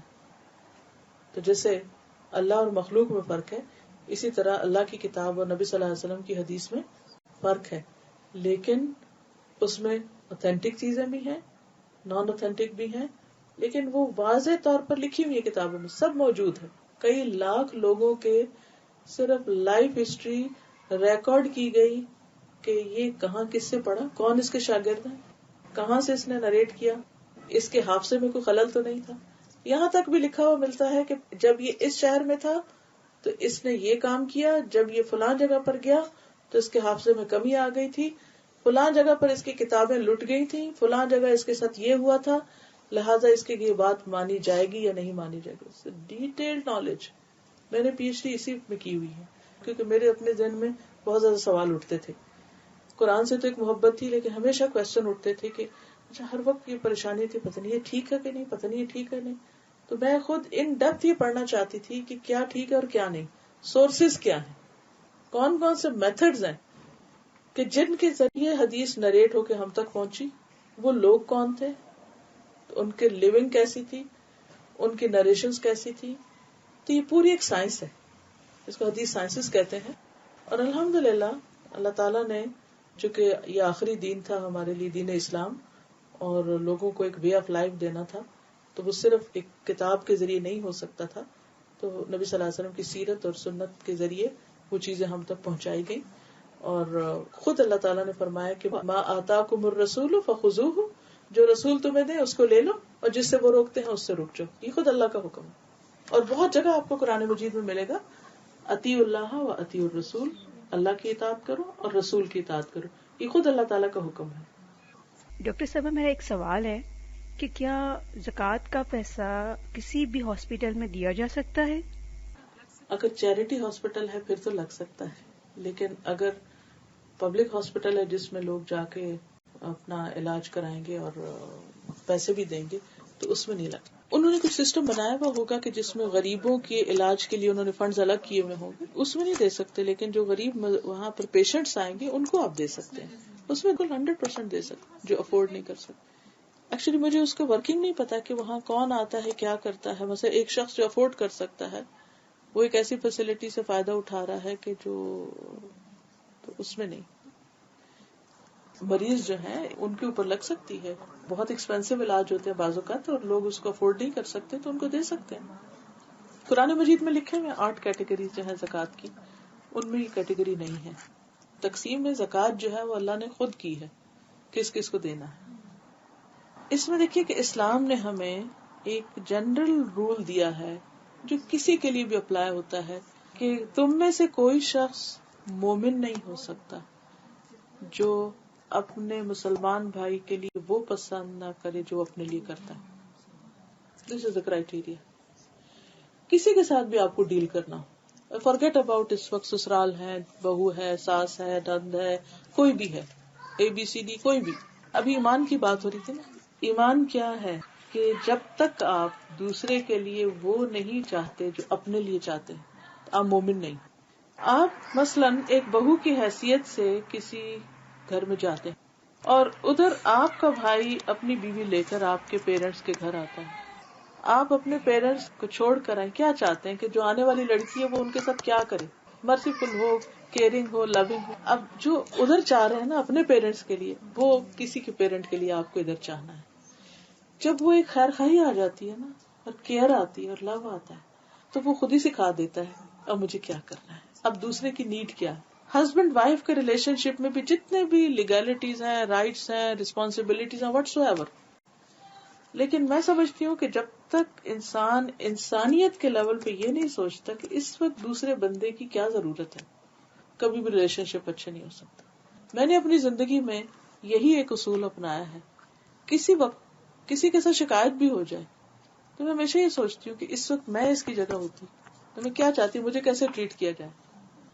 تو جیسے اللہ اور مخلوق میں فرق ہے، اسی طرح اللہ کی کتاب اور نبی صلی اللہ علیہ وسلم کی حدیث میں فرق ہے. لیکن اس میں اوتھینٹک چیزیں بھی ہیں، نان اوتھینٹک بھی ہیں، لیکن وہ واضح طور پر لکھی ہوئی کتابوں میں سب موجود ہے. کئی لاکھ لوگوں کے صرف لائف ہسٹری ریکارڈ کی گئی کہ یہ کہاں کس سے پڑھا، کون اس کے شاگرد ہیں، کہاں سے اس نے نریٹ کیا، اس کے حافظے میں کوئی خلل تو نہیں تھا. یہاں تک بھی لکھا ہوا ملتا ہے کہ جب یہ اس شہر میں تھا تو اس نے یہ کام کیا، جب یہ فلاں جگہ پر گیا تو اس کے حافظے میں کمی آ گئی تھی، فلاں جگہ پر اس کی کتابیں لٹ گئی تھی، فلاں جگہ اس کے ساتھ یہ ہوا تھا، لہٰذا اس کی یہ بات مانی جائے گی یا نہیں مانی جائے گی. Detailed knowledge. میں نے پی ایچ ڈی اسی میں کی ہوئی ہے کیونکہ میرے اپنے ذہن میں بہت زیادہ سوال اٹھتے تھے. قرآن سے تو ایک محبت تھی لیکن ہمیشہ کوشچن اٹھتے تھے کہ اچھا ہر وقت یہ پریشانی تھی، پتہ نہیں یہ ٹھیک ہے کہ نہیں، پتہ نہیں یہ ٹھیک ہے نہیں. تو میں خود ان ڈیپتھ یہ پڑھنا چاہتی تھی کہ کیا ٹھیک ہے اور کیا نہیں، سورسز کیا ہیں، کون کون سے میتھڈز ہیں کہ جن کے ذریعے حدیث نریٹ ہو کے ہم تک پہنچی، وہ لوگ کون تھے، ان کے لیونگ کیسی تھی، ان کی نریشنز کیسی تھی. تو یہ پوری ایک سائنس ہے، اس کو حدیث سائنسز کہتے ہیں. اور الحمدللہ اللہ تعالیٰ نے چونکہ یہ آخری دین تھا ہمارے لیے، دین اسلام، اور لوگوں کو ایک وے آف لائف دینا تھا، تو وہ صرف ایک کتاب کے ذریعے نہیں ہو سکتا تھا. تو نبی صلی اللہ علیہ وسلم کی سیرت اور سنت کے ذریعے وہ چیزیں ہم تک پہنچائی گئی. اور خود اللہ تعالیٰ نے فرمایا کہ ما آتاکم الرسول فخذوہ، جو رسول تمہیں دے اس کو لے لو اور جس سے وہ روکتے ہیں اس سے رک جاؤ. یہ خود اللہ کا حکم ہے. اور بہت جگہ آپ کو قرآن مجید میں ملے گا اطیعوا اللہ و اطیعوا الرسول، اللہ کی اطاعت کرو اور رسول کی اطاعت کرو. یہ خود اللہ تعالیٰ کا حکم ہے. ڈاکٹر صاحبہ میرا ایک سوال ہے کہ کیا زکوٰۃ کا پیسہ کسی بھی ہاسپٹل میں دیا جا سکتا ہے؟ اگر چیریٹی ہاسپٹل ہے پھر تو لگ سکتا ہے, لیکن اگر پبلک ہاسپٹل ہے جس میں لوگ جا کے اپنا علاج کرائیں گے اور پیسے بھی دیں گے تو اس میں نہیں لگتا. انہوں نے کچھ سسٹم بنایا ہوا ہوگا کہ جس میں غریبوں کے علاج کے لیے انہوں نے فنڈز الگ کیے ہوئے ہوں گے, اس میں نہیں دے سکتے, لیکن جو غریب وہاں پر پیشنٹس آئیں گے ان کو آپ دے سکتے ہیں, اس میں 100% دے سکتے جو افورڈ نہیں کر سکتے. ایکچولی مجھے اس کا ورکنگ نہیں پتا کہ وہاں کون آتا ہے کیا کرتا ہے. مثلا ایک شخص جو افورڈ کر سکتا ہے وہ ایک ایسی فیسلٹی سے فائدہ اٹھا رہا ہے کہ جو تو اس میں نہیں. مریض جو ہیں ان کے اوپر لگ سکتی ہے, بہت ایکسپینسو علاج ہوتے ہیں بعض اوقات اور لوگ اس کو افورڈ نہیں کر سکتے تو ان کو دے سکتے ہیں. قرآن مجید میں لکھے ہوئے 8 کیٹیگریز جو ہیں زکوٰۃ کی, ان میں یہ کیٹیگری نہیں ہے. تقسیم میں زکوٰۃ جو ہے وہ اللہ نے خود کی ہے, کس کس کو دینا ہے. اس میں دیکھیے کہ اسلام نے ہمیں ایک جنرل رول دیا ہے جو کسی کے لیے بھی اپلائی ہوتا ہے کہ تم میں سے کوئی شخص مومن نہیں ہو سکتا جو اپنے مسلمان بھائی کے لیے وہ پسند نہ کرے جو اپنے لیے کرتا ہے. دس از دا کرائیٹیریا. کسی کے ساتھ بھی آپ کو ڈیل کرنا ہو, فارگیٹ اباؤٹ اس وقت سسرال ہے, بہو ہے, ساس ہے, نند ہے, کوئی بھی ہے, ABCD کوئی بھی. ابھی ایمان کی بات ہو رہی تھی نا. ایمان کیا ہے کہ جب تک آپ دوسرے کے لیے وہ نہیں چاہتے جو اپنے لیے چاہتے ہیں آپ مومن نہیں. آپ مثلاً ایک بہو کی حیثیت سے کسی گھر میں جاتے ہیں اور ادھر آپ کا بھائی اپنی بیوی لے کر آپ کے پیرنٹس کے گھر آتا ہے. آپ اپنے پیرنٹس کو چھوڑ کر آئیں, کیا چاہتے ہیں کہ جو آنے والی لڑکی ہے وہ ان کے ساتھ کیا کرے, مرسیفل ہو, کیئرنگ ہو, لونگ ہو. اب جو ادھر چاہ رہے ہیں نا اپنے پیرنٹس کے لیے, وہ کسی کے پیرنٹ کے لیے آپ کو ادھر چاہنا ہے. جب وہ ایک خیر خواہی آ جاتی ہے نا اور کیئر آتی ہے اور لو آتا ہے تو وہ خود ہی سکھا دیتا ہے اب مجھے کیا کرنا ہے, اب دوسرے کی نیڈ کیا ہے. ہسبینڈ وائف کے ریلیشن شپ میں بھی جتنے بھی لیگلٹیز ہیں, رائٹس ہیں, ریسپانسبلٹیز ہیں, واٹس ایور, لیکن میں سمجھتی ہوں کہ جب تک انسان انسانیت کے لیول پہ یہ نہیں سوچتا کہ اس وقت دوسرے بندے کی کیا ضرورت ہے, کبھی بھی ریلیشن شپ اچھا نہیں ہو سکتا. میں نے اپنی زندگی میں یہی ایک اصول اپنایا ہے, کسی وقت کسی کے ساتھ شکایت بھی ہو جائے تو میں ہمیشہ یہ سوچتی ہوں کہ اس وقت میں اس کی جگہ ہوتی تو میں کیا چاہتی ہوں, مجھے کیسے ٹریٹ کیا جائے.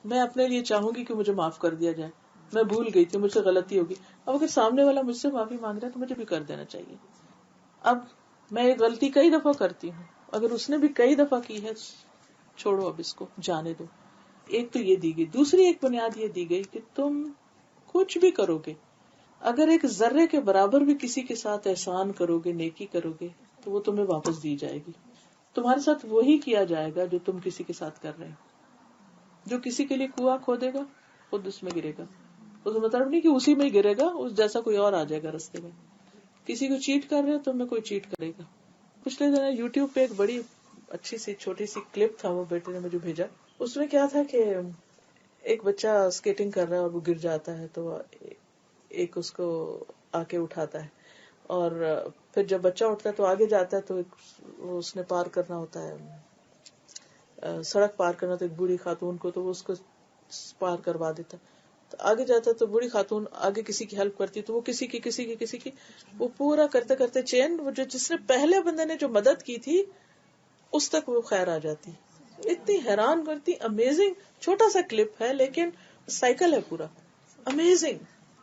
میں اپنے لیے چاہوں گی کہ مجھے معاف کر دیا جائے, میں بھول گئی تھی, مجھ سے غلطی ہوگی, اب اگر سامنے والا مجھ سے معافی مانگ رہا ہے تو مجھے بھی کر دینا چاہیے. اب میں یہ غلطی کئی دفعہ کرتی ہوں, اگر اس نے بھی کئی دفعہ کی ہے چھوڑو, اب اس کو جانے دو. ایک تو یہ دی گئی. دوسری ایک بنیاد یہ دی گئی کہ تم کچھ بھی کرو گے, اگر ایک ذرے کے برابر بھی کسی کے ساتھ احسان کرو گے, نیکی کرو گے, تو وہ تمہیں واپس دی جائے گی. تمہارے ساتھ وہی کیا جائے گا جو تم کسی کے ساتھ کر رہے ہیں. جو کسی کے لیے کنواں کھودے گا خود اس میں گرے گا, اس مطلب نہیں کہ اسی میں ہی گرے گا, اس جیسا کوئی اور آ جائے گا رستے میں. کسی کو چیٹ کر رہے تو میں کوئی چیٹ کرے گا. پچھلے دن یوٹیوب پہ ایک بڑی اچھی سی چھوٹی سی کلپ تھا, وہ بیٹے نے مجھے بھیجا. اس میں کیا تھا کہ ایک بچہ اسکیٹنگ کر رہا ہے اور وہ گر جاتا ہے تو ایک اس کو آ کے اٹھاتا ہے, اور پھر جب بچہ اٹھتا ہے تو آگے جاتا ہے تو اس نے پار کرنا ہوتا ہے, سڑک پار کرنا تو ایک بوڑھی خاتون کو, تو وہ اس کو پار کروا دیتا. تو آگے جاتا ہے تو بوڑھی خاتون آگے کسی کی ہیلپ کرتی, تو وہ کسی کی وہ پورا کرتے کرتے چین, وہ جس نے پہلے بندے نے جو مدد کی تھی اس تک وہ خیر آ جاتی. اتنی حیران کرتی, امیزنگ. چھوٹا سا کلپ ہے لیکن سائیکل ہے پورا, امیزنگ.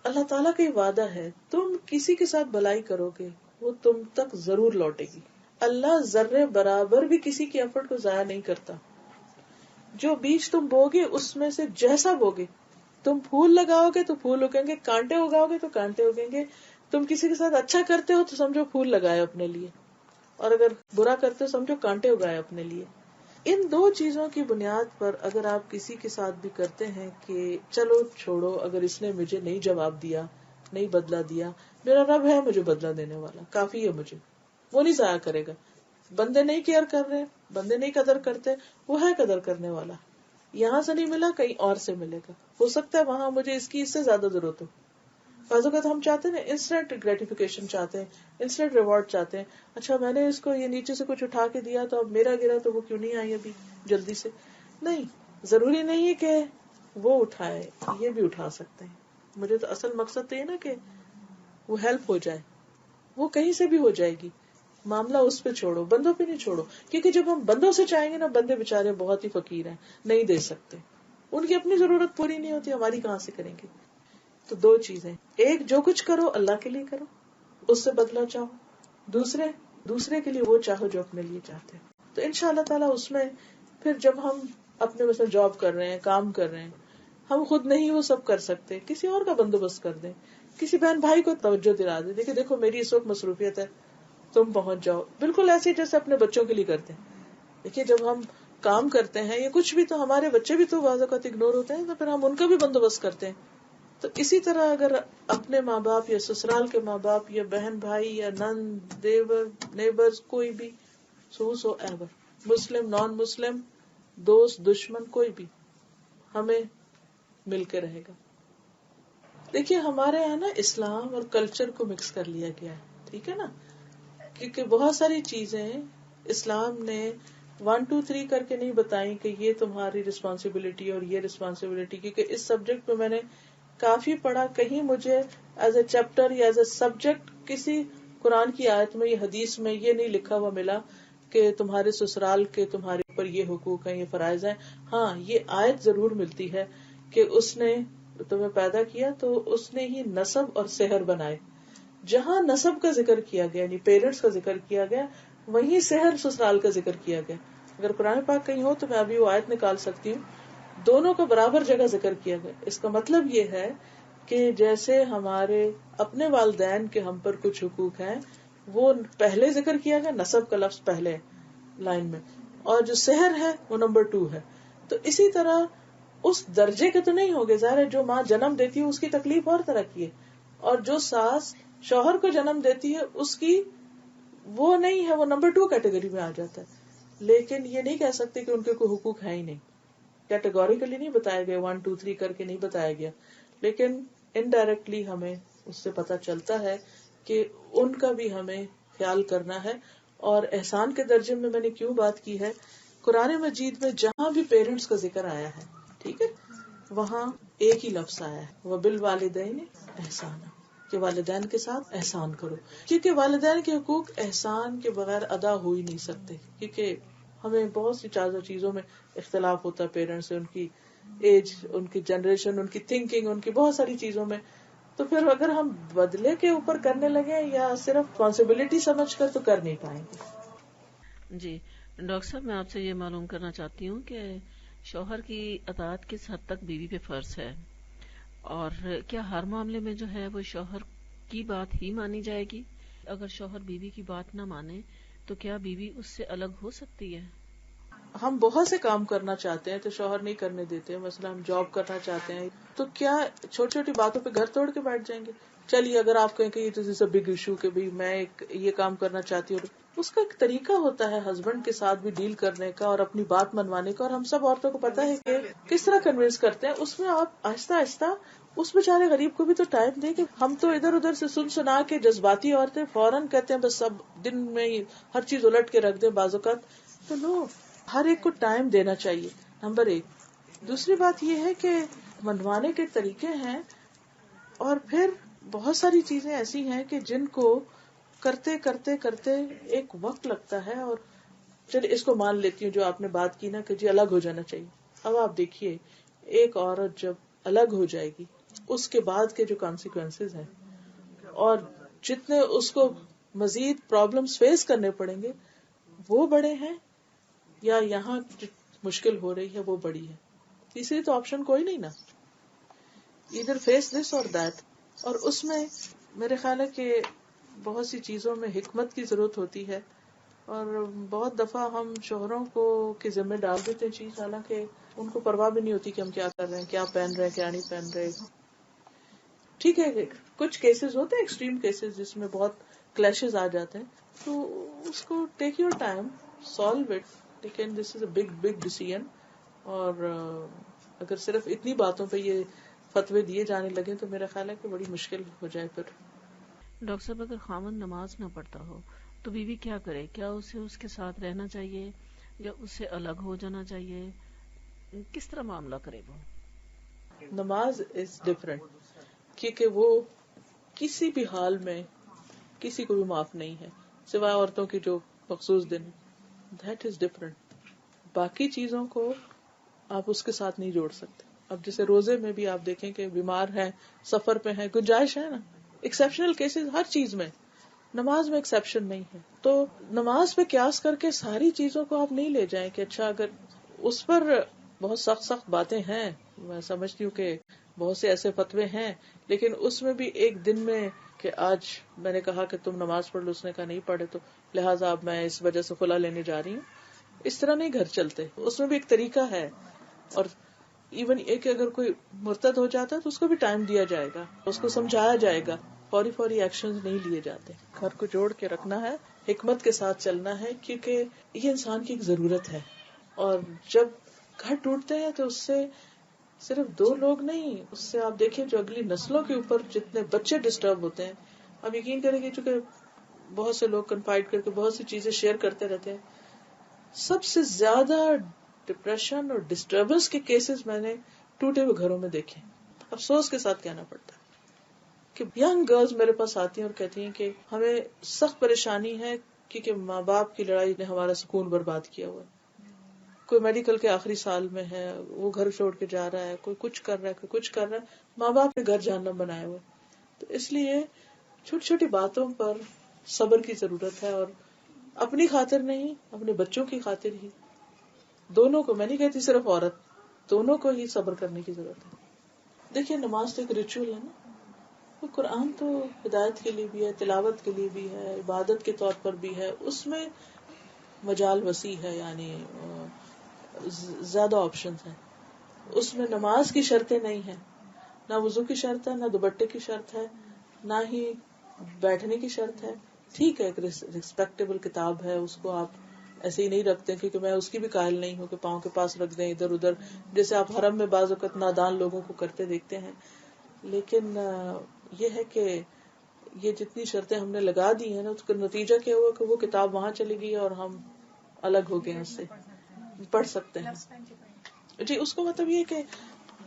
اللہ تعالیٰ کا وعدہ ہے, تم کسی کے ساتھ بھلائی کرو گے وہ تم تک ضرور لوٹے گی. اللہ ذرے برابر بھی کسی کی ایفرٹ کو ضائع نہیں کرتا. جو بیج تم بوگے اس میں سے جیسا بوگے, تم پھول لگاؤ گے تو پھول اگیں گے, کانٹے اگاؤ گے تو کانٹے اگیں گے. تم کسی کے ساتھ اچھا کرتے ہو تو سمجھو پھول لگائے اپنے لیے, اور اگر برا کرتے ہو سمجھو کانٹے اگائے اپنے لیے. ان دو چیزوں کی بنیاد پر اگر آپ کسی کے ساتھ بھی کرتے ہیں کہ چلو چھوڑو, اگر اس نے مجھے نہیں جواب دیا, نہیں بدلہ دیا, میرا رب ہے مجھے بدلہ دینے والا, کافی ہے مجھے, وہ نہیں ضائع کرے گا. بندے نہیں کیئر کر رہے, بندے نہیں قدر کرتے, وہ ہے قدر کرنے والا. یہاں سے نہیں ملا کہیں اور سے ملے گا, ہو سکتا ہے وہاں مجھے اس کی اس سے زیادہ ضرورت ہو. بعض اوقات ہم چاہتے ہیں انسٹنٹ گریٹیفیکیشن چاہتے ہیں, انسٹنٹ ریوارڈ چاہتے ہیں. اچھا میں نے اس کو یہ نیچے سے کچھ اٹھا کے دیا تو اب میرا گرا تو وہ کیوں نہیں آئی ابھی جلدی سے. نہیں, ضروری نہیں ہے کہ وہ اٹھائے, یہ بھی اٹھا سکتے ہیں. مجھے تو اصل مقصد تو یہ نا کہ وہ ہیلپ ہو جائے, وہ کہیں سے بھی ہو جائے گی. معاملہ اس پہ چھوڑو, بندوں پہ نہیں چھوڑو, کیونکہ جب ہم بندوں سے چاہیں گے نا, بندے بےچارے بہت ہی فقیر ہیں, نہیں دے سکتے, ان کی اپنی ضرورت پوری نہیں ہوتی, ہماری کہاں سے کریں گے. تو دو چیزیں, ایک جو کچھ کرو اللہ کے لیے کرو, اس سے بدلہ چاہو, دوسرے کے لیے وہ چاہو جو اپنے لیے چاہتے ہیں. تو انشاءاللہ تعالیٰ اس میں پھر جب ہم اپنے مثلا جاب کر رہے ہیں, کام کر رہے ہیں, ہم خود نہیں وہ سب کر سکتے, کسی اور کا بندوبست کر دیں, کسی بہن بھائی کو توجہ دلا دیں, دیکھیں دیکھو میری اس وقت مصروفیت ہے, تم پہنچ جاؤ. بالکل ایسے جیسے اپنے بچوں کے لیے کرتے ہیں. دیکھیے جب ہم کام کرتے ہیں یا کچھ بھی, تو ہمارے بچے بھی تو بعض اوقات اگنور ہوتے ہیں, تو پھر ہم ان کا بھی بندوبست کرتے ہیں. تو اسی طرح اگر اپنے ماں باپ یا سسرال کے ماں باپ یا بہن بھائی یا نند دیور نیبرز, کوئی بھی سو ایور, مسلم نان مسلم, دوست دشمن, کوئی بھی ہمیں مل کے رہے گا. دیکھیے ہمارے یہاں نا اسلام اور کلچر کو مکس کر لیا گیا ہے, ٹھیک ہے نا, کیونکہ بہت ساری چیزیں اسلام نے 1 2 3 کر کے نہیں بتائی کہ یہ تمہاری رسپانسبلٹی اور یہ رسپانسبلٹی, کیونکہ اس سبجیکٹ پہ میں نے کافی پڑھا, کہیں مجھے ایز اے چیپٹر یا ایز اے سبجیکٹ کسی قرآن کی آیت میں یا حدیث میں یہ نہیں لکھا ہوا ملا کہ تمہارے سسرال کے تمہارے اوپر یہ حقوق ہیں, یہ فرائض ہیں. ہاں یہ آیت ضرور ملتی ہے کہ اس نے تمہیں پیدا کیا تو اس نے ہی نسب اور سحر بنائے. جہاں نسب کا ذکر کیا گیا یعنی پیرنٹس کا ذکر کیا گیا, وہیں سحر سسرال کا ذکر کیا گیا. اگر قرآن پاک کہیں ہو تو میں ابھی وہ آیت نکال سکتی ہوں, دونوں کا برابر جگہ ذکر کیا گیا. اس کا مطلب یہ ہے کہ جیسے ہمارے اپنے والدین کے ہم پر کچھ حقوق ہیں, وہ پہلے ذکر کیا گیا, نسب کا لفظ پہلے لائن میں, اور جو سحر ہے وہ نمبر 2 ہے. تو اسی طرح اس درجے کے تو نہیں ہوگے, ظاہر ہے جو ماں جنم دیتی ہے اس کی تکلیف اور طرح کی ہے, اور جو ساس شوہر کو جنم دیتی ہے اس کی وہ نہیں ہے, وہ نمبر 2 کیٹیگری میں آ جاتا ہے. لیکن یہ نہیں کہہ سکتے کہ ان کے کوئی حقوق ہے ہی نہیں. کیٹیگوریکلی نہیں بتایا گیا, 1 2 3 کر کے نہیں بتایا گیا, لیکن انڈائریکٹلی ہمیں اس سے پتا چلتا ہے کہ ان کا بھی ہمیں خیال کرنا ہے. اور احسان کے درجے میں میں نے کیوں بات کی ہے, قرآن مجید میں جہاں بھی پیرنٹس کا ذکر آیا ہے, ٹھیک ہے, وہاں ایک ہی لفظ آیا ہے, وَبِالْوَالِدَيْنِ احسانا, کہ والدین کے ساتھ احسان کرو. کیونکہ والدین کے حقوق احسان کے بغیر ادا ہو ہی نہیں سکتے, کیونکہ ہمیں بہت سی چیزوں میں اختلاف ہوتا ہے پیرنٹس سے, ان کی ایج, ان کی جنریشن, ان کی تھنکنگ, ان کی بہت ساری چیزوں میں. تو پھر اگر ہم بدلے کے اوپر کرنے لگے یا صرف رسپانسبلٹی سمجھ کر, تو کر نہیں پائیں گے. جی ڈاکٹر صاحب, میں آپ سے یہ معلوم کرنا چاہتی ہوں کہ شوہر کی اطاعت کس حد تک بیوی پہ فرض ہے, اور کیا ہر معاملے میں جو ہے وہ شوہر کی بات ہی مانی جائے گی؟ اگر شوہر بیوی کی بات نہ مانے تو کیا بیوی اس سے الگ ہو سکتی ہے؟ ہم بہت سے کام کرنا چاہتے ہیں تو شوہر نہیں کرنے دیتے. مثلا ہم جاب کرنا چاہتے ہیں تو کیا چھوٹی چھوٹی باتوں پہ گھر توڑ کے بیٹھ جائیں گے؟ چلیے اگر آپ کہیں کہ یہ تو بگ ایشو کہ بھائی میں یہ کام کرنا چاہتی ہوں, اس کا ایک طریقہ ہوتا ہے ہسبینڈ کے ساتھ بھی ڈیل کرنے کا اور اپنی بات منوانے کا, اور ہم سب عورتوں کو پتا ہے کہ کس طرح کنوینس کرتے ہیں. اس میں آپ آہستہ آہستہ اس بیچارے غریب کو بھی تو ٹائم دیں. کہ ہم تو ادھر ادھر سے سنا کے جذباتی عورتیں فوراً کہتے ہیں بس سب دن میں ہر چیز الٹ کے رکھ دیں بعض اوقات. تو لو, ہر ایک کو ٹائم دینا چاہیے, نمبر 1. دوسری بات یہ ہے کہ منوانے کے طریقے ہیں, اور پھر بہت ساری چیزیں ایسی ہیں کہ جن کو کرتے کرتے کرتے ایک وقت لگتا ہے. اور چلیے اس کو مان لیتی ہوں جو آپ نے بات کی نا کہ جی الگ ہو جانا چاہیے. اب آپ دیکھیے ایک عورت جب الگ ہو جائے گی, اس کے بعد کے جو کانسیکوینسز ہیں اور جتنے اس کو مزید پرابلمز فیس کرنے پڑیں گے وہ بڑے ہیں, یا یہاں مشکل ہو رہی ہے وہ بڑی ہے. تیسری تو آپشن کوئی نہیں نا, ادھر فیس دس اور دیٹ. اور اس میں میرے خیال ہے کہ بہت سی چیزوں میں حکمت کی ضرورت ہوتی ہے, اور بہت دفعہ ہم شوہروں کو کے ذمہ ڈال دیتے ہیں چیز, حالانکہ ان کو پرواہ بھی نہیں ہوتی کہ ہم کیا کر رہے ہیں, کیا پہن رہے ہیں, کیا نہیں پہن رہے. ٹھیک ہے کچھ کیسز ہوتے ہیں ایکسٹریم کیسز جس میں بہت کلیشز آ جاتے ہیں, تو اس کو take your time, solve it. لیکن دس از اے بگ ڈیسیژن, اور اگر صرف اتنی باتوں پہ یہ فتوے دیے جانے لگے تو میرا خیال ہے کہ بڑی مشکل ہو جائے. پھر ڈاکٹر صاحب, اگر خاوند نماز نہ پڑھتا ہو تو بیوی کیا کرے؟ کیا اسے اس کے ساتھ رہنا چاہیے یا اسے الگ ہو جانا چاہیے؟ کس طرح معاملہ کرے وہ؟ نماز از ڈفرینٹ, کیونکہ وہ کسی بھی حال میں کسی کو بھی معاف نہیں ہے. سوائے عورتوں کی جو مخصوص دن, دیٹ از ڈفرنٹ. باقی چیزوں کو آپ اس کے ساتھ نہیں جوڑ سکتے. اب جیسے روزے میں بھی آپ دیکھیں کہ بیمار ہیں, سفر پہ ہیں, گنجائش ہے نا, ایکسیپشنل کیسز ہر چیز میں, نماز میں ایکسیپشن نہیں ہے. تو نماز پہ قیاس کر کے ساری چیزوں کو آپ نہیں لے جائیں کہ اچھا اگر اس پر بہت سخت باتیں ہیں, میں سمجھتی ہوں کہ بہت سے ایسے فتوے ہیں, لیکن اس میں بھی ایک دن میں کہ آج میں نے کہا کہ تم نماز پڑھ لو, اس نے کہا نہیں پڑھے تو لہٰذا اب میں اس وجہ سے خلا لینے جا رہی ہوں, اس طرح نہیں گھر چلتے. اس میں بھی ایک طریقہ ہے. اور ایون ایک اگر کوئی مرتد ہو جاتا ہے تو اس کو بھی ٹائم دیا جائے گا, اس کو سمجھایا جائے گا, فوری ایکشن نہیں لیے جاتے. گھر کو جوڑ کے رکھنا ہے, حکمت کے ساتھ چلنا ہے, کیونکہ یہ انسان کی ایک ضرورت ہے. اور جب گھر ٹوٹتے ہیں تو اس سے صرف 2 لوگ نہیں, اس سے آپ دیکھیں جو اگلی نسلوں کے اوپر جتنے بچے ڈسٹرب ہوتے ہیں. آپ یقین کریں گے چونکہ بہت سے لوگ کنفائڈ کر کے بہت سی چیزیں شیئر کرتے رہتے ہیں, سب سے زیادہ ڈپریشن اور ڈسٹربنس کے کیسز میں نے ٹوٹے ہوئے گھروں میں دیکھے. افسوس کے ساتھ کہنا پڑتا ہے کہ ینگ گرلز میرے پاس آتی ہیں اور کہتی ہیں کہ ہمیں سخت پریشانی ہے کیونکہ ماں باپ کی لڑائی نے ہمارا سکون برباد کیا ہوا ہے. کوئی میڈیکل کے آخری سال میں ہے, وہ گھر چھوڑ کے جا رہا ہے, کوئی کچھ کر رہا ہے, کوئی کچھ کر رہا ہے, ماں باپ نے گھر جہنم بنایا ہوا. تو اس لیے چھوٹی چھوٹی باتوں پر صبر کی ضرورت ہے, اور اپنی خاطر نہیں, اپنے بچوں کی خاطر ہی, دونوں کو, میں نہیں کہتی صرف عورت, دونوں کو ہی صبر کرنے کی ضرورت ہے. دیکھیے نماز تو ایک ریچول ہے نا, تو قرآن تو ہدایت کے لیے بھی ہے, تلاوت کے لیے بھی ہے, عبادت کے طور پر بھی ہے, اس میں مجال وسیع ہے, یعنی زیادہ آپشنز ہیں. اس میں نماز کی شرطیں نہیں ہیں, نہ وضو کی شرط ہے, نہ دوپٹے کی شرط ہے, نہ ہی بیٹھنے کی شرط ہے. ٹھیک ہے ایک ریسپیکٹیبل کتاب ہے, اس کو آپ ایسے ہی نہیں رکھتے, کیونکہ میں اس کی بھی قائل نہیں ہوں کہ پاؤں کے پاس رکھ دیں ادھر ادھر, جیسے آپ حرم میں بعض اوقات نادان لوگوں کو کرتے دیکھتے ہیں. لیکن یہ ہے کہ یہ جتنی شرطیں ہم نے لگا دی ہیں نا, اس کا نتیجہ کیا ہوا کہ وہ کتاب وہاں چلی گئی اور ہم الگ ہو گئے ہیں, اس سے پڑھ سکتے ہیں. جی اس کو مطلب یہ کہ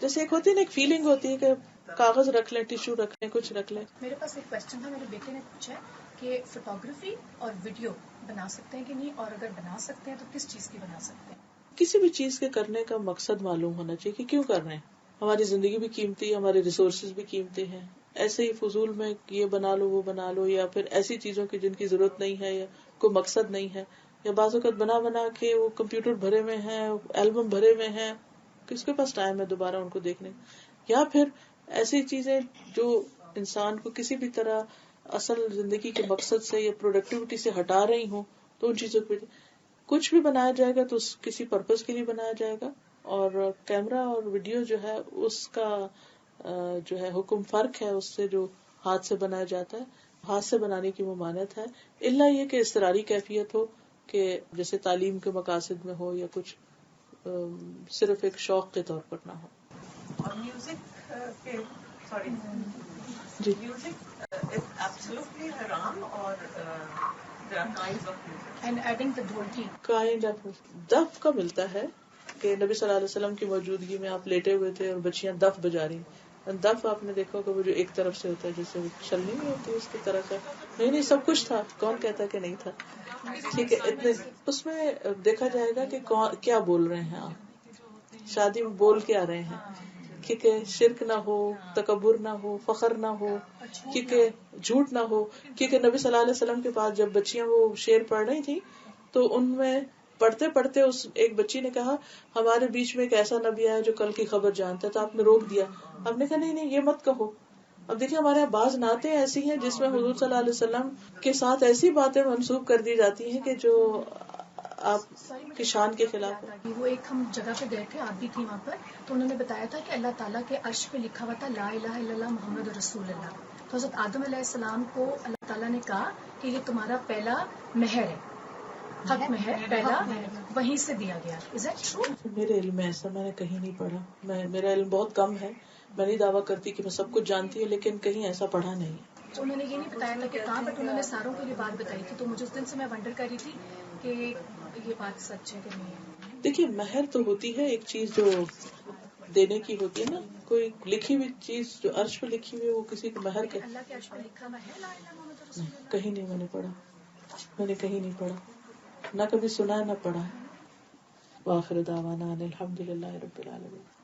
جیسے ایک ہوتی ہے نا, ایک فیلنگ ہوتی ہے کہ کاغذ رکھ لیں, ٹیشو رکھ لیں, کچھ رکھ لیں. میرے پاس ایک کوشچن تھا, میرے بیٹے نے پوچھا کہ فوٹوگرافی اور ویڈیو بنا سکتے ہیں کہ نہیں, اور اگر بنا سکتے ہیں تو کس چیز کی بنا سکتے ہیں. کسی بھی چیز کے کرنے کا مقصد معلوم ہونا چاہیے کہ کیوں کر رہے ہیں. ہماری زندگی بھی قیمتی ہے, ہمارے ریسورسز بھی قیمتی ہیں. ایسے ہی فضول میں یہ بنا لو وہ بنا لو, یا پھر ایسی چیزوں کی جن کی ضرورت نہیں ہے یا کوئی مقصد نہیں ہے, یا بعض اوقات بنا کے وہ کمپیوٹر بھرے ہوئے ہیں, البم بھرے ہوئے ہیں, کس کے پاس ٹائم ہے دوبارہ ان کو دیکھنے. یا پھر ایسی چیزیں جو انسان کو کسی بھی طرح اصل زندگی کے مقصد سے یا پروڈکٹیوٹی سے ہٹا رہی ہوں, تو ان چیزوں پہ کچھ بھی بنایا جائے گا تو کسی پرپز کے لیے بنایا جائے گا. اور کیمرہ اور ویڈیو جو ہے اس کا جو ہے حکم فرق ہے اس سے جو ہاتھ سے بنایا جاتا ہے. ہاتھ سے بنانے کی ممانعت ہے, الا یہ کہ اضطراری کیفیت ہو, کہ جیسے تعلیم کے مقاصد میں ہو یا کچھ صرف ایک شوق کے طور پر نہ ہو. اور میوزک کے جی میوزک از ایبسولوٹلی حرام, اور there are kinds of music. And adding the dholki, kind of دف کا ملتا ہے کہ نبی صلی اللہ علیہ وسلم کی موجودگی میں آپ لیٹے ہوئے تھے اور بچیاں دف بجا رہی. دف آپ نے دیکھا کہ وہ جو ایک طرف سے ہوتا ہے جیسے چھلنی نہیں ہوتی اس کی طرح کا. نہیں سب کچھ تھا, کون کہتا کہ نہیں تھا. ٹھیک ہے, اتنے اس میں دیکھا جائے گا کہ کیا بول رہے ہیں آپ, شادی میں بول کے آ رہے ہیں, کیونکہ شرک نہ ہو, تکبر نہ ہو, فخر نہ ہو, کیونکہ جھوٹ نہ ہو. کیونکہ نبی صلی اللہ علیہ وسلم کے پاس جب بچیاں وہ شعر پڑھ رہی تھی تو ان میں پڑھتے پڑھتے اس ایک بچی نے کہا ہمارے بیچ میں ایک ایسا نبی آیا جو کل کی خبر جانتا ہے. تو آپ نے روک دیا, آپ نے کہا نہیں یہ مت کہو. اب دیکھیں ہمارے یہاں بعض نعتیں ایسی ہیں جس میں حضور صلی اللہ علیہ وسلم کے ساتھ ایسی باتیں منسوب کر دی جاتی ہیں کہ جو آپ کی شان کے خلاف ہے. وہ ایک ہم جگہ پہ گئے تھے, آپ بھی تھی وہاں پر, تو انہوں نے بتایا تھا کہ اللہ تعالیٰ کے عرش پہ لکھا ہوا تھا لا الہ الا اللہ محمد رسول اللہ. تو حضرت آدم علیہ السلام کو اللہ تعالیٰ نے کہا کہ یہ تمہارا پہلا مہر ہے, حق مہر پہلا وہیں سے دیا گیا. Is it true? میرے علم میں ایسا میں نے کہیں نہیں پڑھا. میرا علم بہت کم ہے, میں نہیں دعویٰ کرتی کہ میں سب کچھ جانتی ہوں, لیکن کہیں ایسا پڑھا نہیں. تو انہوں نے یہ نہیں بتایا تھا کہ کہاں, بٹ انہوں نے ساروں کے لیے بات بتائی تھی. تو مجھے اس دن سے میں ونڈر کر رہی تھی کہ یہ بات سچ ہے کہ نہیں ہے. دیکھیے مہر تو ہوتی ہے ایک چیز جو دینے کی ہوتی ہے نا, کوئی لکھی ہوئی چیز جو عرش پہ لکھی ہوئی ہے وہ کسی کو مہر کے اللہ کے عرش پہ لکھا ہوا ہے لا الہ محمد رسول اللہ. کہیں نہیں میں نے پڑھا. میں نے کہیں نہیں پڑھا, نہ کبھی سنا ہے نہ پڑھا ہے. وآخر دعوانا ان الحمد للہ رب العالمین.